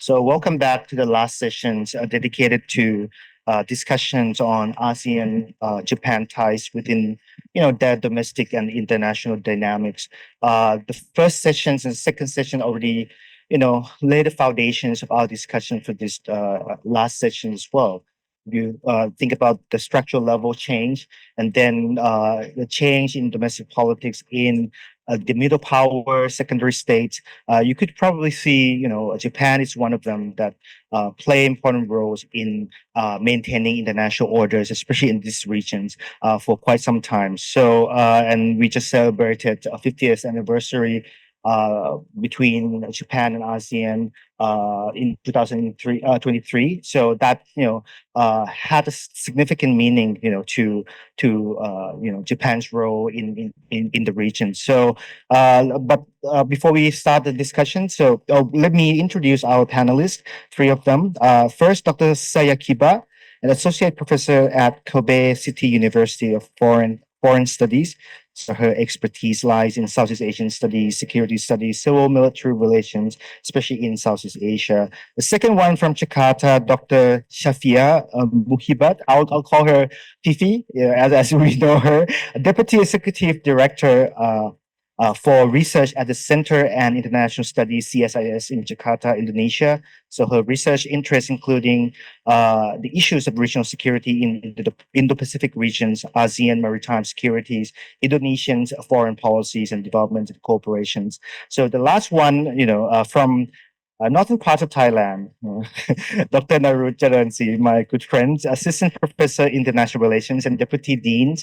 So welcome back to the last sessions dedicated to discussions on ASEAN Japan ties within their domestic and international dynamics. The first sessions and second session already laid the foundations of our discussion for this last session as well. You think about the structural level change and then the change in domestic politics in the middle power secondary states. You could probably see, Japan is one of them that play important roles in maintaining international orders, especially in these regions, for quite some time. So, and we just celebrated a 50th anniversary between Japan and ASEAN in 2023. So that had a significant meaning, to Japan's role in the region. So, but before we start the discussion, so let me introduce our panelists, three of them. First, Dr. Sayakiba, an associate professor at Kobe City University of Foreign Studies. So her expertise lies in Southeast Asian studies, security studies, civil military relations, especially in Southeast Asia. The second one from Jakarta, Dr. Shafia Muhibat. I'll call her Fifi, as we know her, Deputy Executive Director for research at the Center and International Studies CSIS in Jakarta, Indonesia. So her research interests including the issues of regional security in the Indo-Pacific regions, ASEAN maritime securities, Indonesians foreign policies and development and corporations. So the last one, from northern part of Thailand, Dr. Narut Charansi, my good friend, Assistant Professor International Relations and Deputy Dean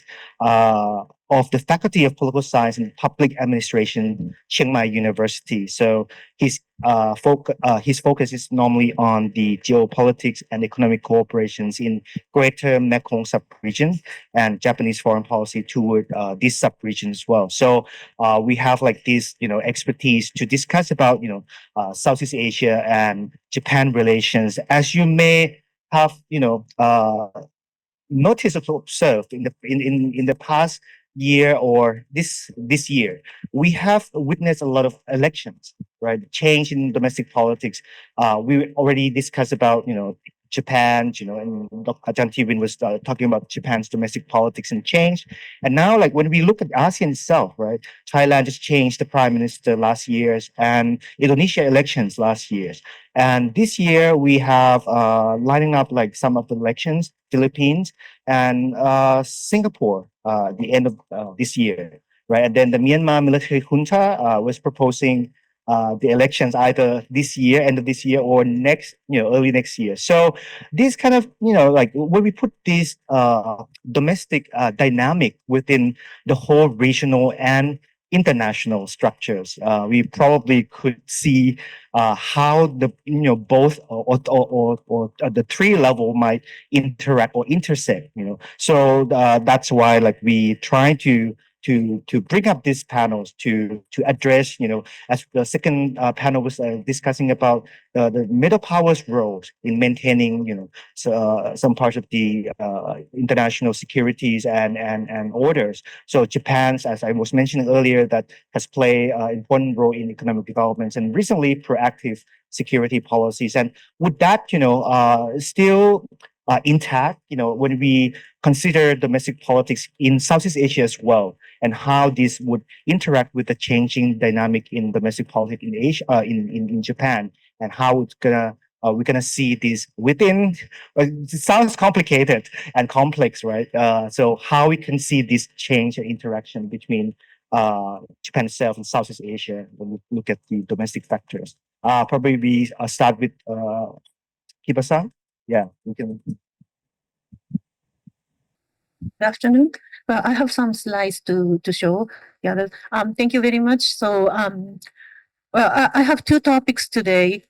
of the Faculty of Political Science and Public Administration, Chiang Mai University. So his focus is normally on the geopolitics and economic cooperations in Greater Mekong sub-region and Japanese foreign policy toward this sub-region as well. So we have like this, expertise to discuss about, Southeast Asia and Japan relations. As you may have, noticed or observed in the past year or this year, we have witnessed a lot of elections, right? Change in domestic politics. We already discussed about, Japan, and Dr. Ajahn Tiwin was talking about Japan's domestic politics and change. And now, like when we look at ASEAN itself, right? Thailand just changed the prime minister last year and Indonesia elections last year. And this year we have lining up like some of the elections, Philippines and Singapore, the end of this year, right? And then the Myanmar military junta was proposing the elections either this year, end of this year, or next, early next year. So this kind of, like when we put this domestic dynamic within the whole regional and international structures, we probably could see how the both or the three level might interact or intersect. So that's why like we try to bring up these panels to address, as the second panel was discussing about the middle powers roles in maintaining, some parts of the international securities and orders. So Japan's, as I was mentioning earlier, that has played an important role in economic developments and recently proactive security policies. And would that, still intact, when we consider domestic politics in Southeast Asia as well, and how this would interact with the changing dynamic in domestic politics in Asia, in Japan, and how it's we're gonna see this within. It sounds complicated and complex, right? So how we can see this change and interaction between Japan itself and Southeast Asia when we look at the domestic factors. Probably we start with Kiba-san. Yeah, we can. Good afternoon. Well, I have some slides to show. Yeah, thank you very much. So, well, I have two topics today.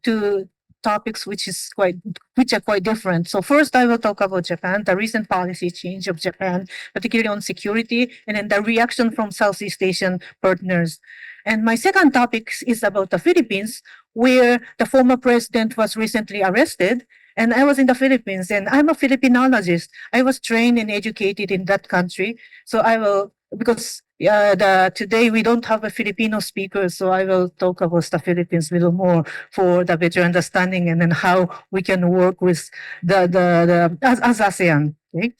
Two topics which are quite different. So first, I will talk about Japan, the recent policy change of Japan, particularly on security, and then the reaction from Southeast Asian partners. And my second topic is about the Philippines, where the former president was recently arrested. And I was in the Philippines, and I'm a Filipinologist. I was trained and educated in that country. So I will, because today we don't have a Filipino speaker, so I will talk about the Philippines a little more for the better understanding, and then how we can work with as ASEAN. Okay.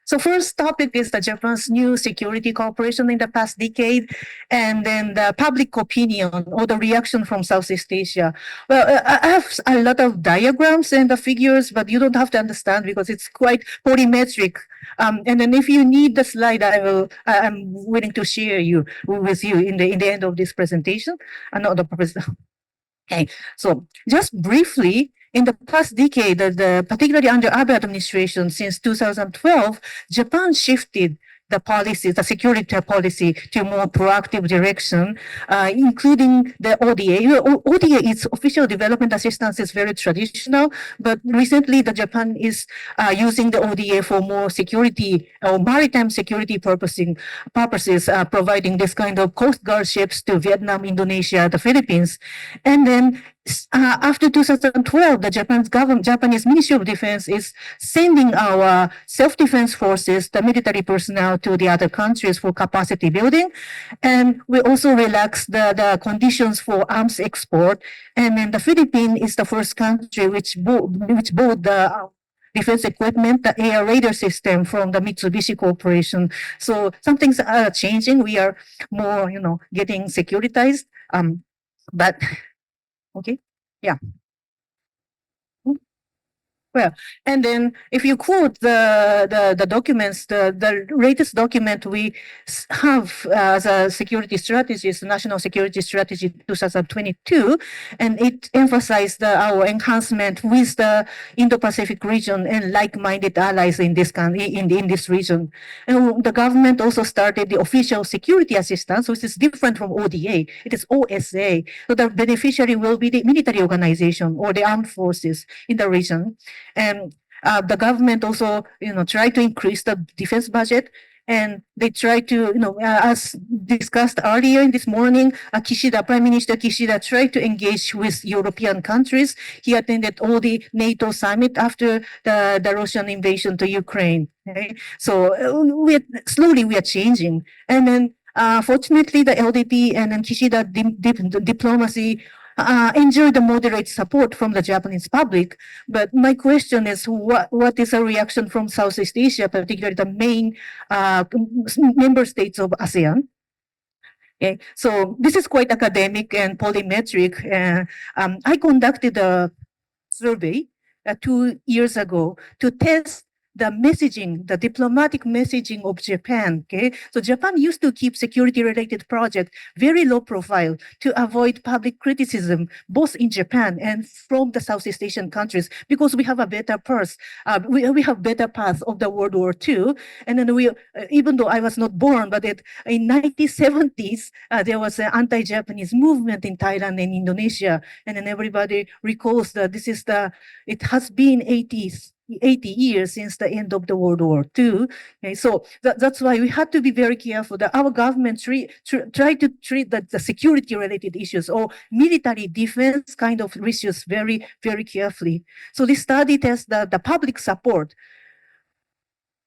So first topic is the Japan's new security cooperation in the past decade, and then the public opinion or the reaction from Southeast Asia. Well, I have a lot of diagrams and the figures, but you don't have to understand because it's quite polymetric. And then if you need the slide, I'm willing to share with you in the end of this presentation. Not the purpose. Okay, so just briefly, in the past decade, particularly under Abe administration since 2012, Japan shifted the policy, the security policy, to a more proactive direction, including the ODA. ODA, its official development assistance, is very traditional, but recently the Japan is using the ODA for more security or maritime security purposes, providing this kind of coast guard ships to Vietnam, Indonesia, the Philippines, and then after 2012, the Japanese Ministry of Defense is sending our self-defense forces, the military personnel, to the other countries for capacity building. And we also relaxed the conditions for arms export. And then the Philippines is the first country which bought the defense equipment, the air radar system from the Mitsubishi Corporation. So some things are changing. We are more, getting securitized. But okay, yeah. Well, and then if you quote the documents, the latest document we have as a security strategy is the National Security Strategy 2022, and it emphasized our enhancement with the Indo-Pacific region and like-minded allies in this region. And the government also started the official security assistance, which is different from ODA. It is OSA. So the beneficiary will be the military organization or the armed forces in the region. And the government also, try to increase the defense budget, and they try to, as discussed earlier in this morning, Prime Minister Kishida tried to engage with European countries. He attended all the NATO summit after the Russian invasion to Ukraine. Okay? So slowly we are changing. And then fortunately, the LDP and then Kishida diplomacy enjoy the moderate support from the Japanese public. But my question is, what is a reaction from Southeast Asia, particularly the main member states of ASEAN? Okay, so this is quite academic and polymetric. I conducted a survey 2 years ago to test the messaging, the diplomatic messaging of Japan. Okay, so Japan used to keep security-related projects very low profile to avoid public criticism, both in Japan and from the Southeast Asian countries, because we have a better path. We have better path of the World War II, and then even though I was not born, but in 1970s there was an anti-Japanese movement in Thailand and Indonesia, and then everybody recalls that it has been 80 years since the end of the World War II. Okay, so that's why we had to be very careful that our government try to treat the security-related issues or military defense kind of issues very, very carefully. So this study tests the public support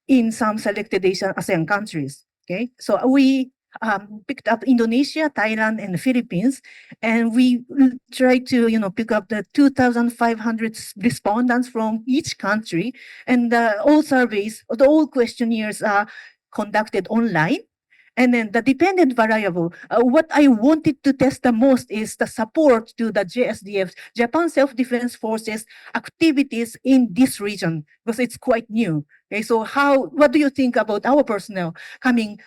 in some selected ASEAN countries. Okay, so we picked up Indonesia, Thailand, and the Philippines, and we tried to pick up the 2,500 respondents from each country, and all surveys, all questionnaires are conducted online. And then the dependent variable, what I wanted to test the most is the support to the JSDF, Japan Self-Defense Forces activities in this region, because it's quite new. Okay, so what do you think about our personnel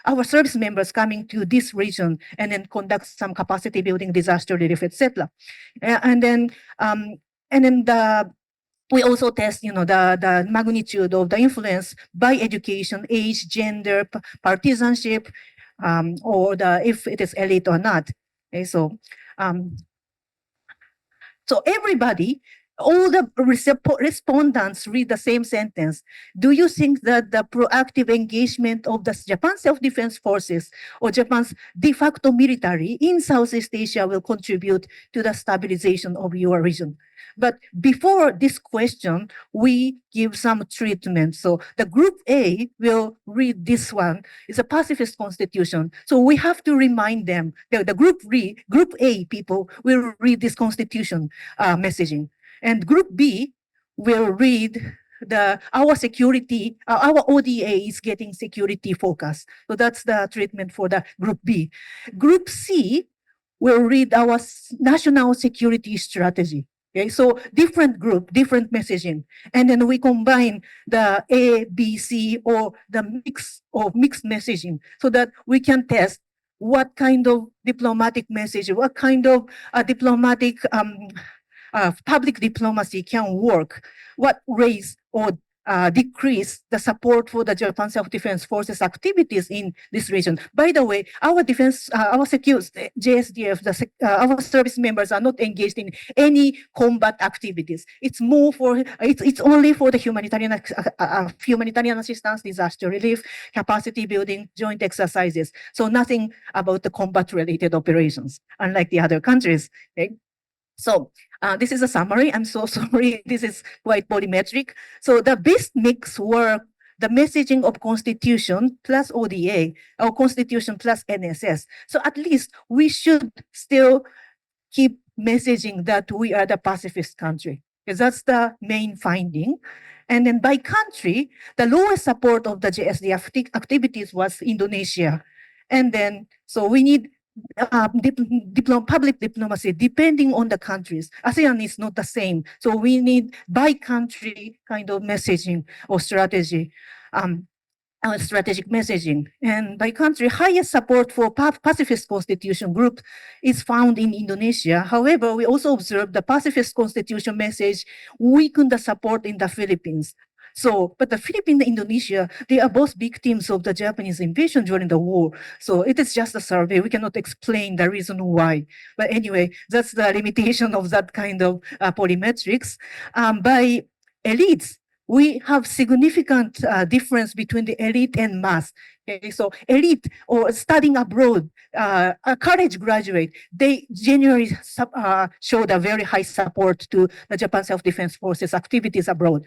our service members coming to this region and then conduct some capacity building, disaster relief, etc. And then we also test, the magnitude of the influence by education, age, gender, partisanship, or if it is elite or not. Okay, so everybody all the respondents read the same sentence. Do you think that the proactive engagement of the Japan Self-Defense Forces or Japan's de facto military in Southeast Asia will contribute to the stabilization of your region? But before this question, we give some treatment. So the group A will read this one. It's a pacifist constitution. So we have to remind them, the group A people will read this constitution messaging. And group B will read our security, our ODA is getting security focus. So that's the treatment for the group B. Group C will read our national security strategy. Okay, so different group, different messaging. And then we combine the A, B, C, or the mix of mixed messaging so that we can test what kind of diplomatic message, what kind of diplomatic public diplomacy can work, what raise or decrease the support for the Japan Self-Defense Forces activities in this region. By the way, our defense, our security, JSDF, our service members are not engaged in any combat activities. It's more for, it's only for the humanitarian assistance, disaster relief, capacity building, joint exercises. So nothing about the combat-related operations, unlike the other countries. Okay? So this is a summary. I'm so sorry. This is quite polymetric. So the best mix were the messaging of Constitution plus ODA, or Constitution plus NSS. So at least we should still keep messaging that we are the pacifist country, because that's the main finding. And then by country, the lowest support of the JSDF activities was Indonesia. And then, so we need public diplomacy depending on the countries. ASEAN is not the same. So we need by country kind of messaging or strategy. Strategic messaging. And by country, highest support for pacifist constitution group is found in Indonesia. However, we also observed the pacifist constitution message weakened the support in the Philippines. So, but the Philippines and Indonesia, they are both victims of the Japanese invasion during the war. So it is just a survey. We cannot explain the reason why. But anyway, that's the limitation of that kind of polymetrics. By elites, we have significant difference between the elite and mass. Okay, so elite or studying abroad, a college graduate, they generally showed a very high support to the Japan Self-Defense Forces activities abroad.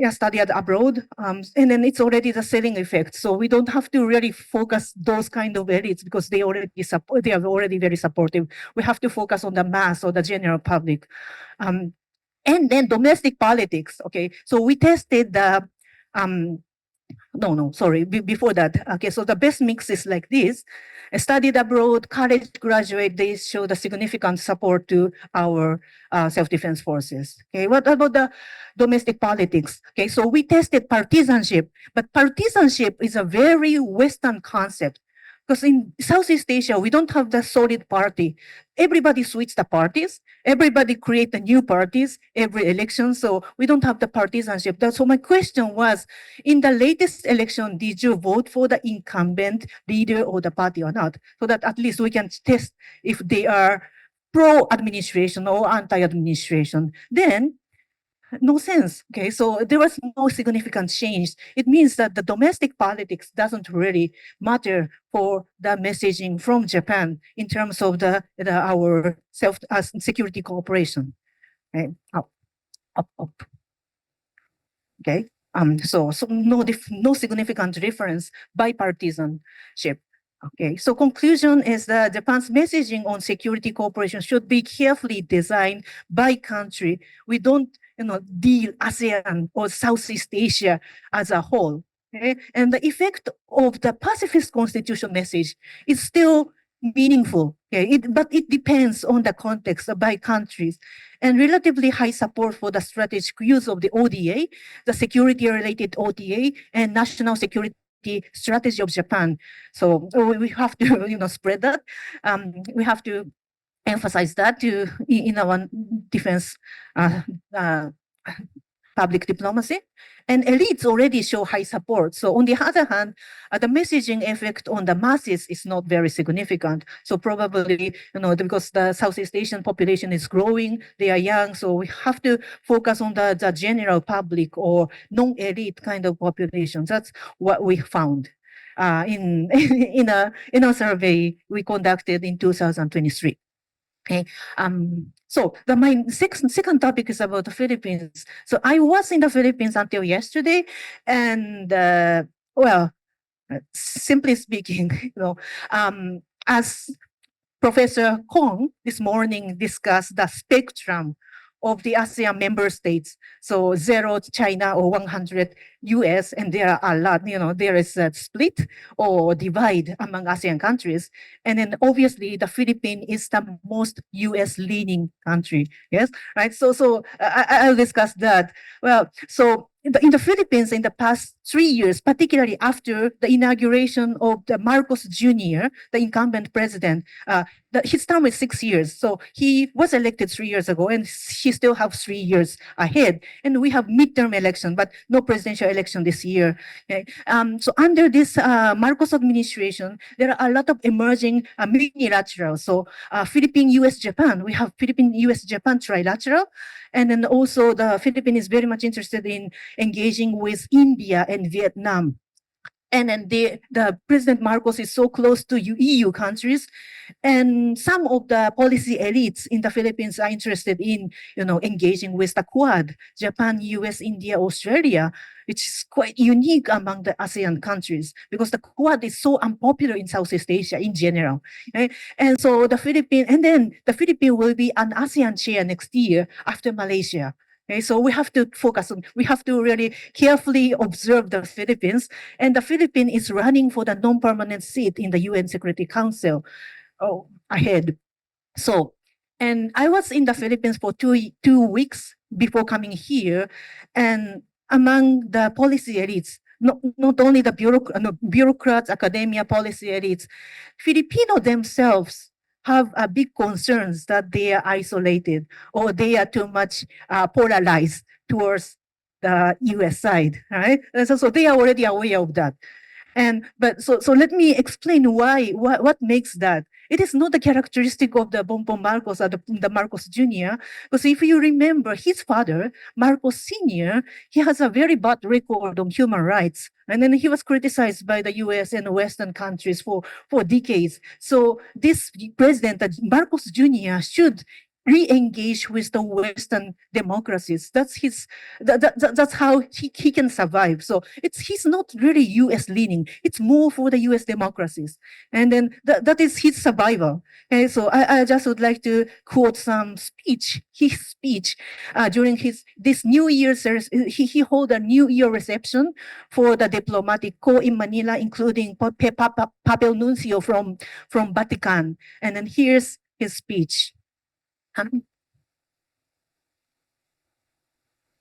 Studied abroad, and then it's already the selling effect. So we don't have to really focus those kind of elites because they are already very supportive. We have to focus on the mass or the general public. And then domestic politics. Okay, so we tested the before that. Okay, so the best mix is like this. Studied abroad, college graduate, they show the significant support to our self-defense forces. Okay, what about the domestic politics? Okay, so we tested partisanship, but partisanship is a very Western concept. Because in Southeast Asia, we don't have the solid party. Everybody switch the parties. Everybody create the new parties every election. So we don't have the partisanship. So my question was, in the latest election, did you vote for the incumbent leader or the party or not? So that at least we can test if they are pro-administration or anti-administration. Then no sense. Okay, so there was no significant change. It means that the domestic politics doesn't really matter for the messaging from Japan in terms of our security cooperation. Okay, up. Okay, so no significant difference by partisanship. Okay, so conclusion is that Japan's messaging on security cooperation should be carefully designed by country. We don't, deal ASEAN or Southeast Asia as a whole. Okay? And the effect of the pacifist constitution message is still meaningful. Okay? But it depends on the context by countries. And relatively high support for the strategic use of the ODA, the security-related ODA, and national security strategy of Japan. So we have to, spread that. We have to emphasize that in our defense public diplomacy. And elites already show high support. So on the other hand, the messaging effect on the masses is not very significant. So probably, because the Southeast Asian population is growing, they are young, so we have to focus on the general public or non-elite kind of population. That's what we found in in a survey we conducted in 2023. Okay. So my second topic is about the Philippines. So I was in the Philippines until yesterday, and simply speaking, as Professor Kong this morning discussed the spectrum of the ASEAN member states. So 0 China or 100 US, and there are a lot, there is a split or divide among ASEAN countries. And then obviously the Philippines is the most US leaning country. Yes, right. So I'll discuss that. Well, so in the Philippines in the past 3 years, particularly after the inauguration of the Marcos Jr., the incumbent president, his term is 6 years. So he was elected 3 years ago, and he still has 3 years ahead. And we have midterm election, but no presidential election this year. Okay? So under this Marcos administration, there are a lot of emerging minilaterals. So Philippine, US, Japan. We have Philippine, US, Japan trilateral. And then also the Philippines is very much interested in engaging with India and Vietnam. And then the President Marcos is so close to EU countries, and some of the policy elites in the Philippines are interested in, engaging with the Quad, Japan, US, India, Australia, which is quite unique among the ASEAN countries because the Quad is so unpopular in Southeast Asia in general. Right? And so the Philippines will be an ASEAN chair next year after Malaysia. Okay, so we have to we have to really carefully observe the Philippines, and the Philippines is running for the non-permanent seat in the UN Security Council ahead. So, and I was in the Philippines for two weeks before coming here, and among the policy elites, not only the bureaucrats, academia, policy elites, Filipino themselves have big concerns that they are isolated or they are too much polarized towards the US side, right? And so they are already aware of that. So let me explain what makes that. It is not the characteristic of the Bongbong Marcos or the Marcos Jr. Because if you remember his father, Marcos Sr., he has a very bad record on human rights. And then he was criticized by the US and Western countries for decades. So this president, Marcos Jr., should re-engage with the Western democracies. That's that's how he can survive. So he's not really US leaning. It's more for the US democracies. And then that is his survival. Okay, so I just would like to quote his speech during this New Year's, he hold a New Year reception for the diplomatic corps in Manila, including Papel Nuncio from Vatican. And then here's his speech.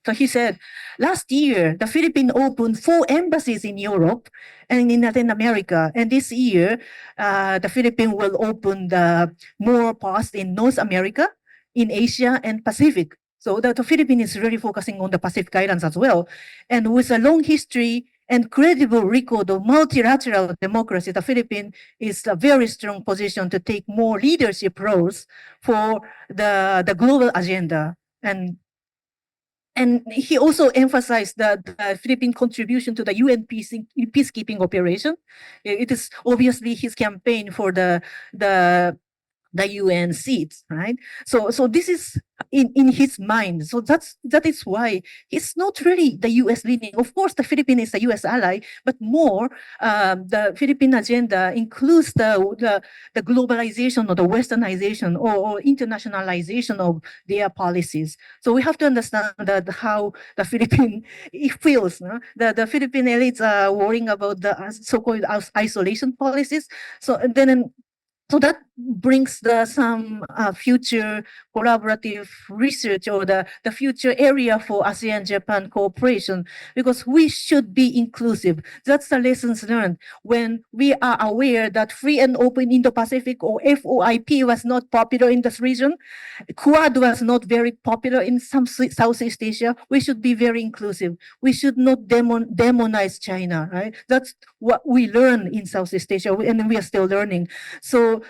So he said, last year, the Philippines opened 4 embassies in Europe and in Latin America. And this year, the Philippines will open more posts in North America, in Asia, and Pacific. So the Philippines is really focusing on the Pacific Islands as well. And with a long history and credible record of multilateral democracy, the Philippines is a very strong position to take more leadership roles for the global agenda. And he also emphasized that the Philippine contribution to the UN peacekeeping operation. It is obviously his campaign for the UN seats, right? So this is in his mind. So that is why he's not really the US leaning. Of course, the Philippines is a US ally, but more the Philippine agenda includes the globalization or the westernization or internationalization of their policies. So we have to understand that how the Philippine it feels. No? The Philippine elites are worrying about the so-called isolation policies. So then. So that brings some future collaborative research or the future area for ASEAN-Japan cooperation, because we should be inclusive. That's the lessons learned when we are aware that free and open Indo-Pacific or FOIP was not popular in this region. Quad was not very popular in some Southeast Asia. We should be very inclusive. We should not demonize China, right? That's what we learn in Southeast Asia, and we are still learning. So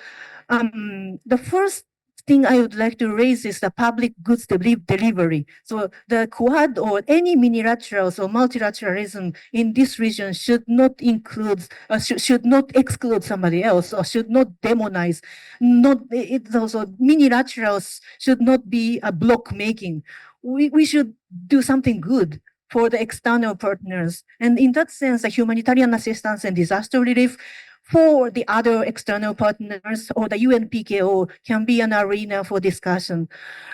the first thing I would like to raise is the public goods delivery. So the Quad or any minilaterals or multilateralism in this region should not include, should not exclude somebody else, or should not demonize. Not it also minilaterals should not be a block making. We should do something good for the external partners. And in that sense, the humanitarian assistance and disaster relief for the other external partners or the UNPKO can be an arena for discussion.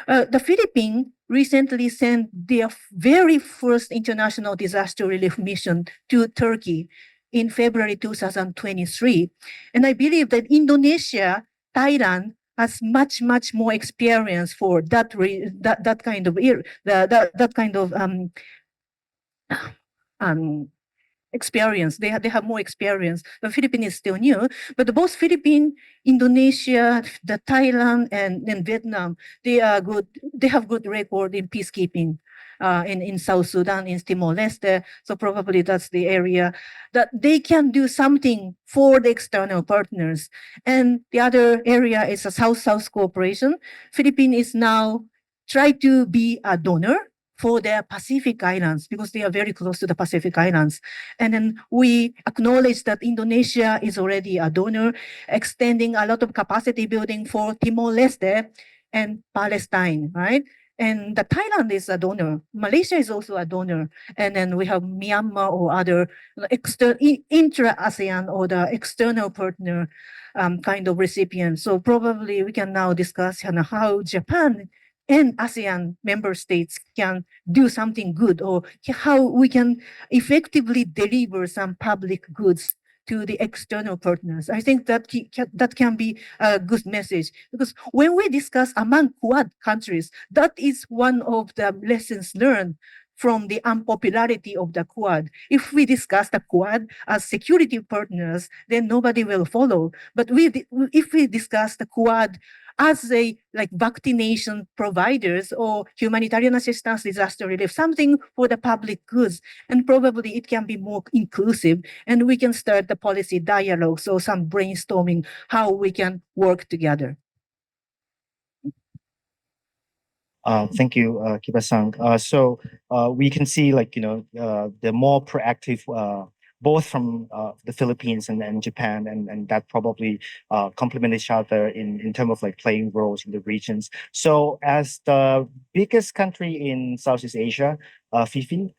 The Philippines recently sent their very first international disaster relief mission to Turkey in February 2023. And I believe that Indonesia, Thailand, has much more experience for that that kind of that kind of experience. They have more experience. The Philippines is still new, but both Philippines, Indonesia, the Thailand, and Vietnam, they are good. They have good record in peacekeeping. In South Sudan, in Timor-Leste, so probably that's the area that they can do something for the external partners. And the other area is a South-South cooperation. Philippines is now try to be a donor for their Pacific Islands because they are very close to the Pacific Islands. And then we acknowledge that Indonesia is already a donor, extending a lot of capacity building for Timor-Leste and Palestine, right? And the Thailand is a donor. Malaysia is also a donor. And then we have Myanmar or other intra-ASEAN or the external partner kind of recipient. So probably we can now discuss how Japan and ASEAN member states can do something good, or how we can effectively deliver some public goods to the external partners. I think that can be a good message, because when we discuss among Quad countries, that is one of the lessons learned from the unpopularity of the Quad. If we discuss the Quad as security partners, then nobody will follow. But if we discuss the Quad as a vaccination providers or humanitarian assistance, disaster relief, something for the public goods, and probably it can be more inclusive, and we can start the policy dialogue, so some brainstorming how we can work together. Thank you, Kiba-san. So we can see, the more proactive, both from the Philippines and Japan, and that probably complement each other in terms of playing roles in the regions. So as the biggest country in Southeast Asia, Fifi,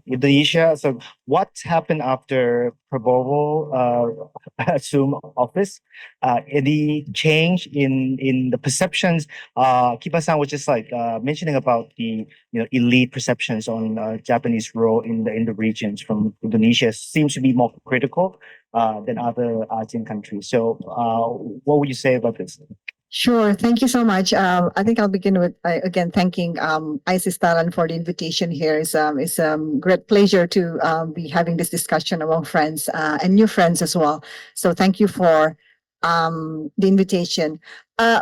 Indonesia. So what happened after Prabowo assumed office? Any change in the perceptions? Kiba-san was just mentioning about the elite perceptions on Japanese role in the regions from Indonesia seems to be more critical than other ASEAN countries. So what would you say about this? Sure. Thank you so much. I think I'll begin with again thanking Isis Talan for the invitation here. It's great pleasure to be having this discussion among friends and new friends as well. So thank you for the invitation.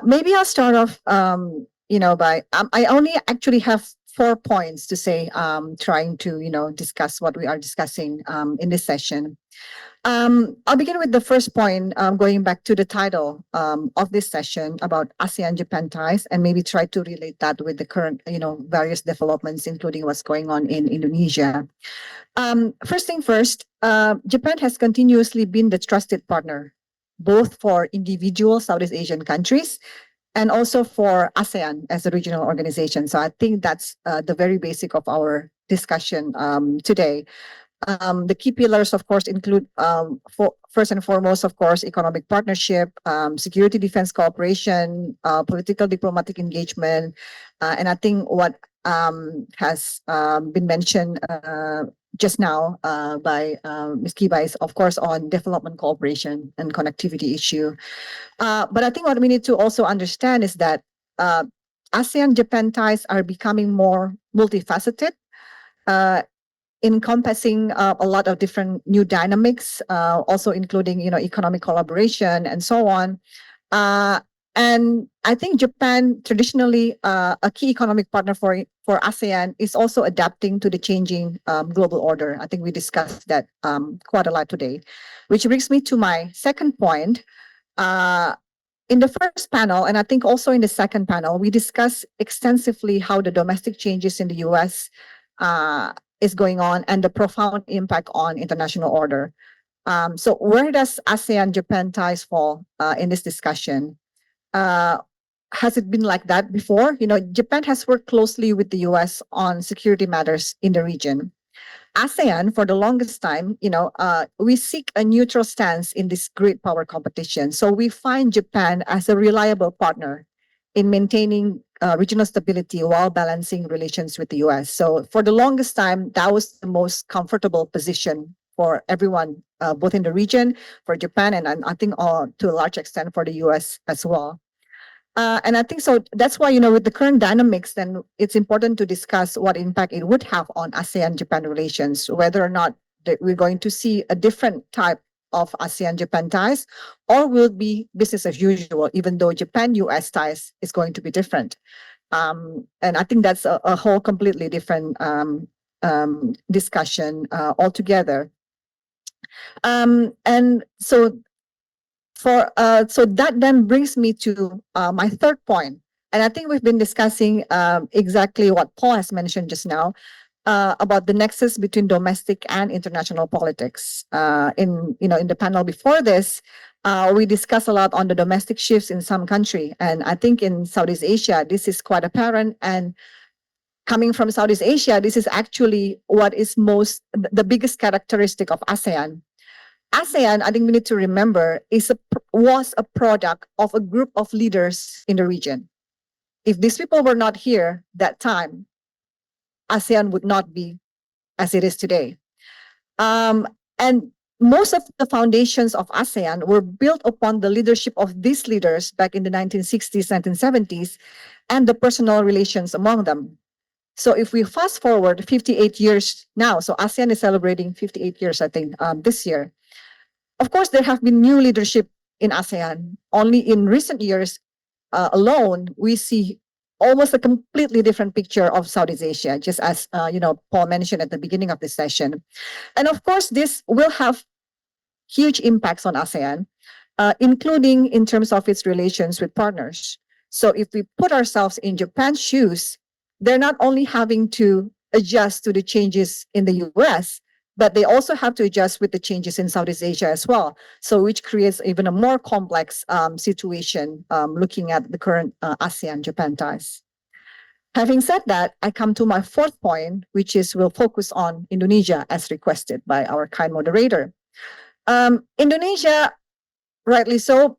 Maybe I'll start off, by I only actually have 4 points to say, trying to discuss what we are discussing in this session. I'll begin with the first point, going back to the title of this session about ASEAN-Japan ties, and maybe try to relate that with the current, various developments, including what's going on in Indonesia. First thing first, Japan has continuously been the trusted partner, both for individual Southeast Asian countries and also for ASEAN as a regional organization. So I think that's the very basic of our discussion today. The key pillars, of course, include first and foremost, of course, economic partnership, security defense cooperation, political diplomatic engagement, and I think what has been mentioned just now by Ms. Kiba is, of course, on development cooperation and connectivity issue. But I think what we need to also understand is that ASEAN-Japan ties are becoming more multifaceted, encompassing a lot of different new dynamics, also including, economic collaboration and so on. And I think Japan, traditionally a key economic partner for ASEAN, is also adapting to the changing global order. I think we discussed that quite a lot today, which brings me to my second point. In the first panel, and I think also in the second panel, we discussed extensively how the domestic changes in the US is going on and the profound impact on international order. So where does ASEAN-Japan ties fall in this discussion? Has it been like that before? Japan has worked closely with the US on security matters in the region. ASEAN, for the longest time, we seek a neutral stance in this great power competition. So we find Japan as a reliable partner in maintaining regional stability while balancing relations with the US. So for the longest time, that was the most comfortable position for everyone, both in the region, for Japan, and I think to a large extent for the US as well. And I think so that's why, with the current dynamics, then it's important to discuss what impact it would have on ASEAN-Japan relations, whether or not that we're going to see a different type of ASEAN-Japan ties, or will it be business as usual, even though Japan-US ties is going to be different. And I think that's a whole completely different discussion altogether. And so so that then brings me to my third point. And I think we've been discussing exactly what Paul has mentioned just now about the nexus between domestic and international politics. In the panel before this, we discussed a lot on the domestic shifts in some country, and I think in Southeast Asia this is quite apparent. And coming from Southeast Asia, this is actually what is the biggest characteristic of ASEAN. ASEAN, I think we need to remember, was a product of a group of leaders in the region. If these people were not here that time, ASEAN would not be as it is today. And most of the foundations of ASEAN were built upon the leadership of these leaders back in the 1960s, 1970s, and the personal relations among them. So if we fast forward 58 years now, so ASEAN is celebrating 58 years, I think, this year. Of course, there have been new leadership in ASEAN. Only in recent years alone, we see almost a completely different picture of Southeast Asia, just as Paul mentioned at the beginning of the session. And of course, this will have huge impacts on ASEAN, including in terms of its relations with partners. So if we put ourselves in Japan's shoes, they're not only having to adjust to the changes in the US, but they also have to adjust with the changes in Southeast Asia as well. So which creates even a more complex situation looking at the current ASEAN-Japan ties. Having said that, I come to my fourth point, which is we'll focus on Indonesia as requested by our kind moderator. Indonesia, rightly so,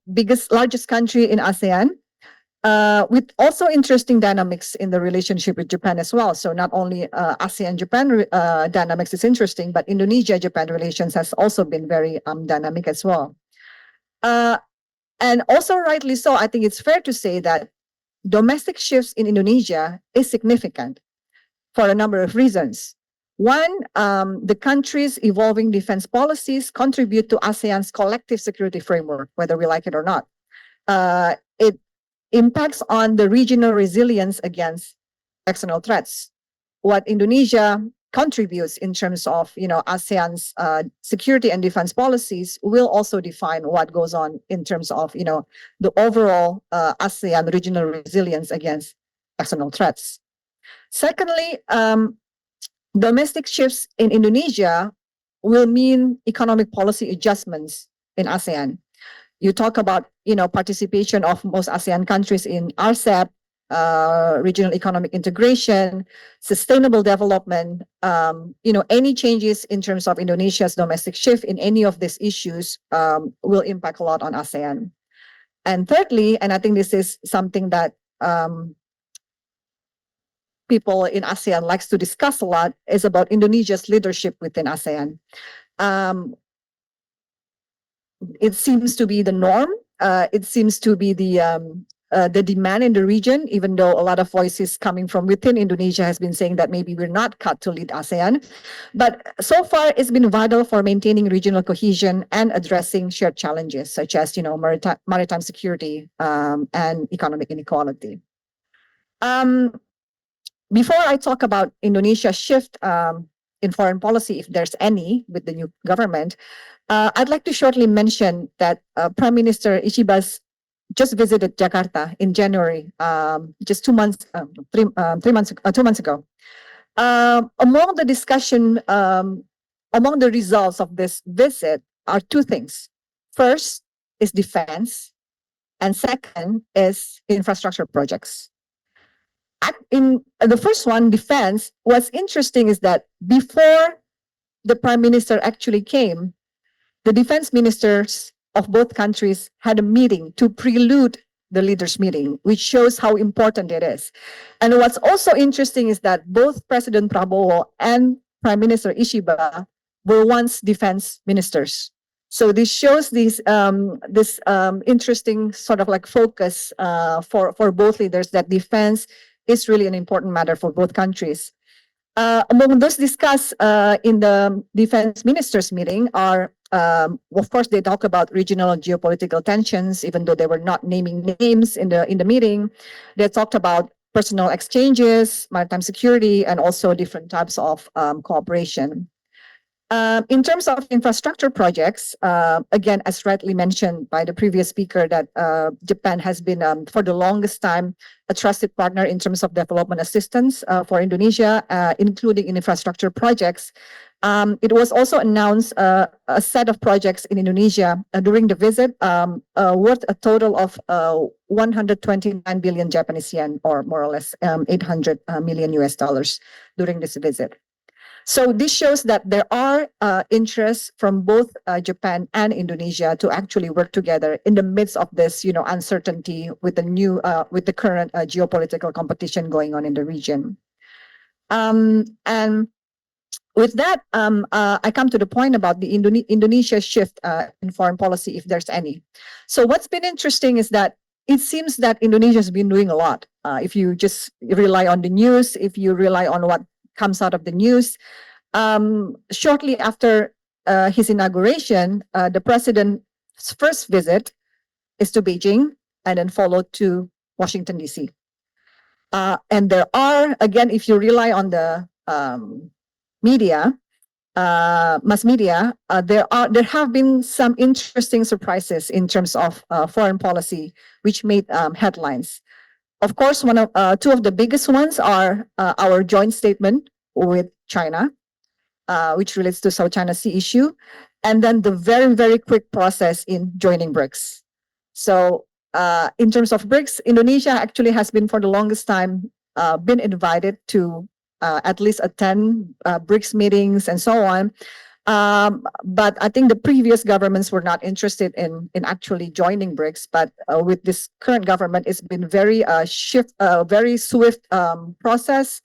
largest country in ASEAN, with also interesting dynamics in the relationship with Japan as well. So not only ASEAN-Japan dynamics is interesting, but Indonesia-Japan relations has also been very dynamic as well. And also rightly so, I think it's fair to say that domestic shifts in Indonesia is significant for a number of reasons. One, the country's evolving defense policies contribute to ASEAN's collective security framework, whether we like it or not. It impacts on the regional resilience against external threats. What Indonesia contributes in terms of ASEAN's security and defense policies will also define what goes on in terms of the overall ASEAN regional resilience against external threats. Secondly, domestic shifts in Indonesia will mean economic policy adjustments in ASEAN. You talk about participation of most ASEAN countries in RCEP, regional economic integration, sustainable development. Any changes in terms of Indonesia's domestic shift in any of these issues will impact a lot on ASEAN. And thirdly, and I think this is something that people in ASEAN likes to discuss a lot is about Indonesia's leadership within ASEAN. Um, it seems to be the norm. It seems to be the demand in the region, even though a lot of voices coming from within Indonesia has been saying that maybe we're not cut to lead ASEAN. But so far, it's been vital for maintaining regional cohesion and addressing shared challenges, such as, maritime security and economic inequality. Before I talk about Indonesia's shift in foreign policy, if there's any, with the new government, I'd like to shortly mention that Prime Minister Ishiba's just visited Jakarta in January, just 2 months, 2 months ago. Among the discussion, among the results of this visit are two things. First is defense, and second is infrastructure projects. In the first one, defense, what's interesting is that before the Prime Minister actually came, the defense ministers of both countries had a meeting to prelude the leaders' meeting, which shows how important it is. And what's also interesting is that both President Prabowo and Prime Minister Ishiba were once defense ministers. So this shows this interesting sort of like focus for both leaders, that defense is really an important matter for both countries. Among those discussed in the defense ministers meeting are, of course, they talk about regional and geopolitical tensions, even though they were not naming names in the meeting. They talked about personal exchanges, maritime security, and also different types of cooperation. In terms of infrastructure projects, again, as rightly mentioned by the previous speaker, that Japan has been, for the longest time, a trusted partner in terms of development assistance for Indonesia, including in infrastructure projects. It was also announced a set of projects in Indonesia during the visit, worth a total of 129 billion Japanese yen, or more or less 800 million US dollars during this visit. So this shows that there are interests from both Japan and Indonesia to actually work together in the midst of this, uncertainty with the current geopolitical competition going on in the region. And with that, I come to the point about the Indonesia shift in foreign policy, if there's any. So what's been interesting is that it seems that Indonesia has been doing a lot. If you just rely on the news, if you rely on what comes out of the news. Shortly after his inauguration, the president's first visit is to Beijing and then followed to Washington, D.C. And there are, again, if you rely on the media, mass media, there have been some interesting surprises in terms of foreign policy, which made headlines. Of course, two of the biggest ones are our joint statement with China, which relates to South China Sea issue, and then the very, very quick process in joining BRICS. So in terms of BRICS, Indonesia actually has been for the longest time been invited to at least attend BRICS meetings and so on. But I think the previous governments were not interested in actually joining BRICS. But with this current government, it's been very very swift process.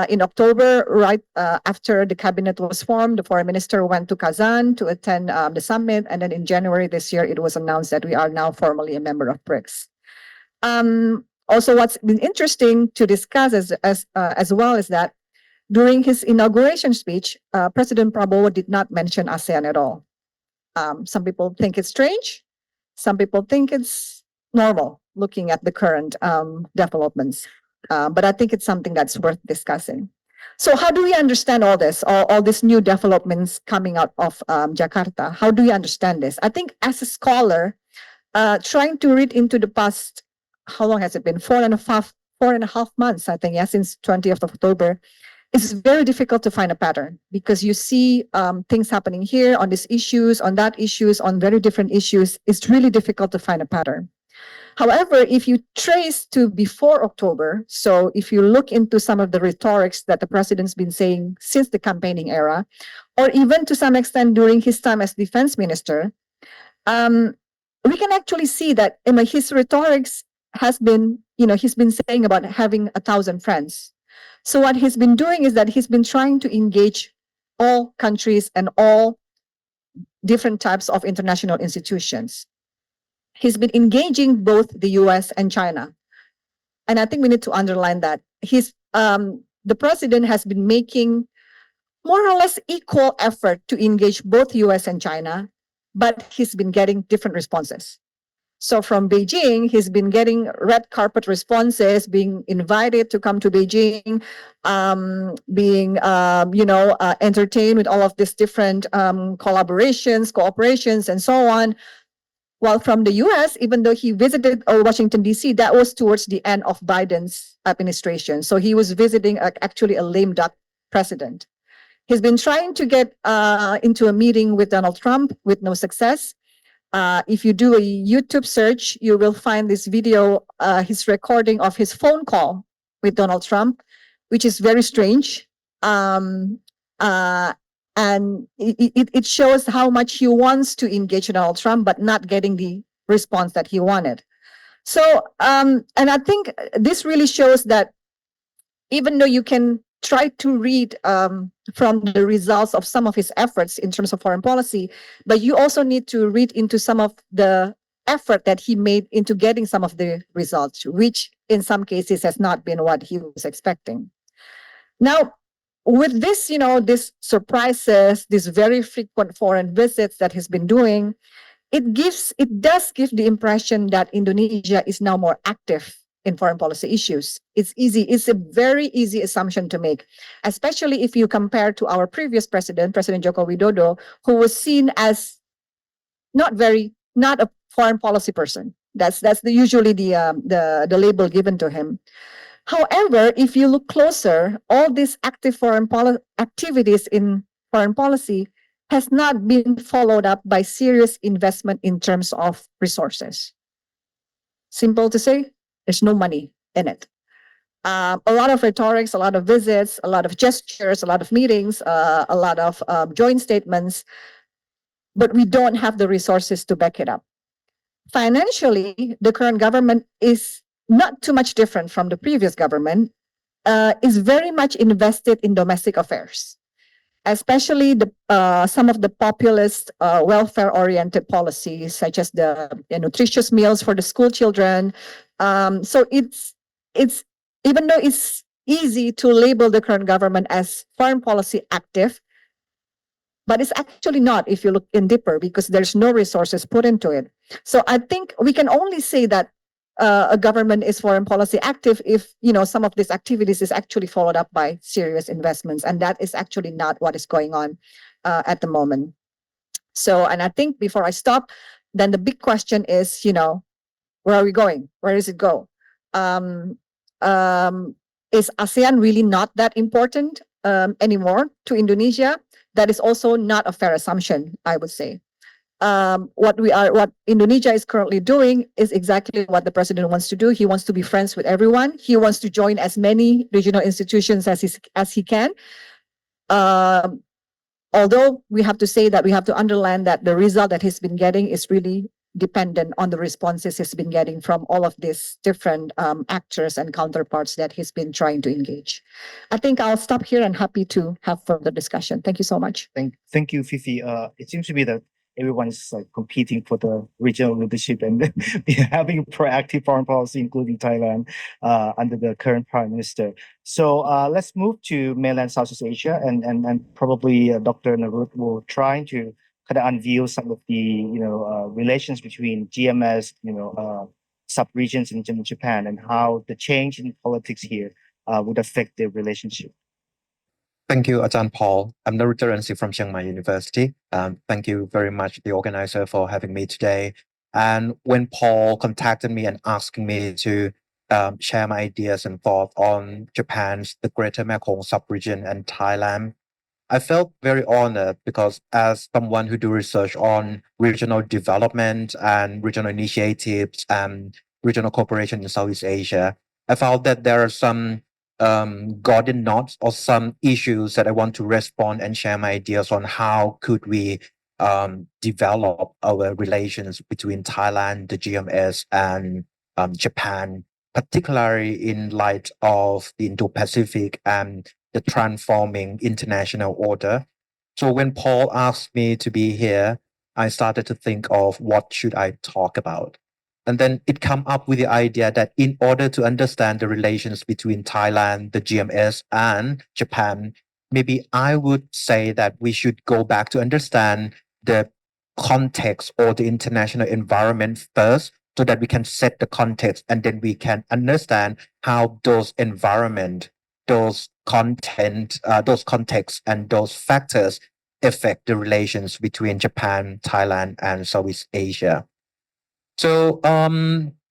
In October, right after the cabinet was formed, the foreign minister went to Kazan to attend the summit, and then in January this year, it was announced that we are now formally a member of BRICS. Also, what's been interesting to discuss as well is that during his inauguration speech, President Prabowo did not mention ASEAN at all. Some people think it's strange. Some people think it's normal, looking at the current developments. But I think it's something that's worth discussing. So how do we understand all this, all these new developments coming out of Jakarta? How do we understand this? I think as a scholar, trying to read into the past, how long has it been? 4.5 months, I think, since 20th of October. It's very difficult to find a pattern because you see things happening here on these issues, on that issues, on very different issues. It's really difficult to find a pattern. However, if you trace to before October, so if you look into some of the rhetorics that the president's been saying since the campaigning era, or even to some extent during his time as defense minister, we can actually see that his rhetorics has been, he's been saying about having 1,000 friends. So what he's been doing is that he's been trying to engage all countries and all different types of international institutions. He's been engaging both the US and China. And I think we need to underline that. The president has been making more or less equal effort to engage both US and China, but he's been getting different responses. So from Beijing, he's been getting red carpet responses, being invited to come to Beijing, being entertained with all of these different collaborations, cooperations, and so on. While from the US, even though he visited Washington, D.C., that was towards the end of Biden's administration. So he was visiting actually a lame duck president. He's been trying to get into a meeting with Donald Trump with no success. If you do a YouTube search, you will find this video, his recording of his phone call with Donald Trump, which is very strange. And it shows how much he wants to engage Donald Trump, but not getting the response that he wanted. So, and I think this really shows that even though you can try to read from the results of some of his efforts in terms of foreign policy, but you also need to read into some of the effort that he made into getting some of the results, which in some cases has not been what he was expecting. Now, with this, these surprises, these very frequent foreign visits that he's been doing, it does give the impression that Indonesia is now more active in foreign policy issues. It's a very easy assumption to make, especially if you compare to our previous president, President Joko Widodo, who was seen as not a foreign policy person. That's usually the label given to him. However, if you look closer, all these active foreign activities in foreign policy has not been followed up by serious investment in terms of resources. Simple to say, there's no money in it. A lot of rhetorics, a lot of visits, a lot of gestures, a lot of meetings, a lot of joint statements, but we don't have the resources to back it up. Financially, the current government is not too much different from the previous government, is very much invested in domestic affairs, especially some of the populist welfare-oriented policies, such as the nutritious meals for the school children. So it's even though it's easy to label the current government as foreign policy active, but it's actually not if you look in deeper, because there's no resources put into it. So I think we can only say that a government is foreign policy active if some of these activities is actually followed up by serious investments, and that is actually not what is going on at the moment. So, and I think before I stop, then the big question is, where are we going? Where does it go? Is ASEAN really not that important anymore to Indonesia? That is also not a fair assumption, I would say. What Indonesia is currently doing is exactly what the president wants to do. He wants to be friends with everyone. He wants to join as many regional institutions as he can. Although we have to say that we have to underline that the result that he's been getting is really dependent on the responses he's been getting from all of these different actors and counterparts that he's been trying to engage. I think I'll stop here and happy to have further discussion. Thank you so much. Thank you, Fifi. It seems to be that everyone's like competing for the regional leadership and having a proactive foreign policy, including Thailand, under the current prime minister. So let's move to mainland Southeast Asia, and probably Dr. Narut will try to kind of unveil some of the relations between GMS, sub-regions in Japan, and how the change in politics here would affect their relationship. Thank you, Ajahn Paul. I'm Naruto Rensi from Chiang Mai University. Thank you very much, the organizer, for having me today. And when Paul contacted me and asked me to share my ideas and thoughts on Japan's the Greater Mekong sub-region and Thailand, I felt very honored because as someone who do research on regional development and regional initiatives and regional cooperation in Southeast Asia, I found that there are some golden knots or some issues that I want to respond and share my ideas on how could we develop our relations between Thailand, the GMS, and Japan particularly in light of the Indo-Pacific and the transforming international order. So when Paul asked me to be here, I started to think of what should I talk about. And then it come up with the idea that in order to understand the relations between Thailand, the GMS, and Japan, maybe I would say that we should go back to understand the context or the international environment first so that we can set the context and then we can understand how those environment, those content, those contexts and those factors affect the relations between Japan, Thailand, and Southeast Asia. So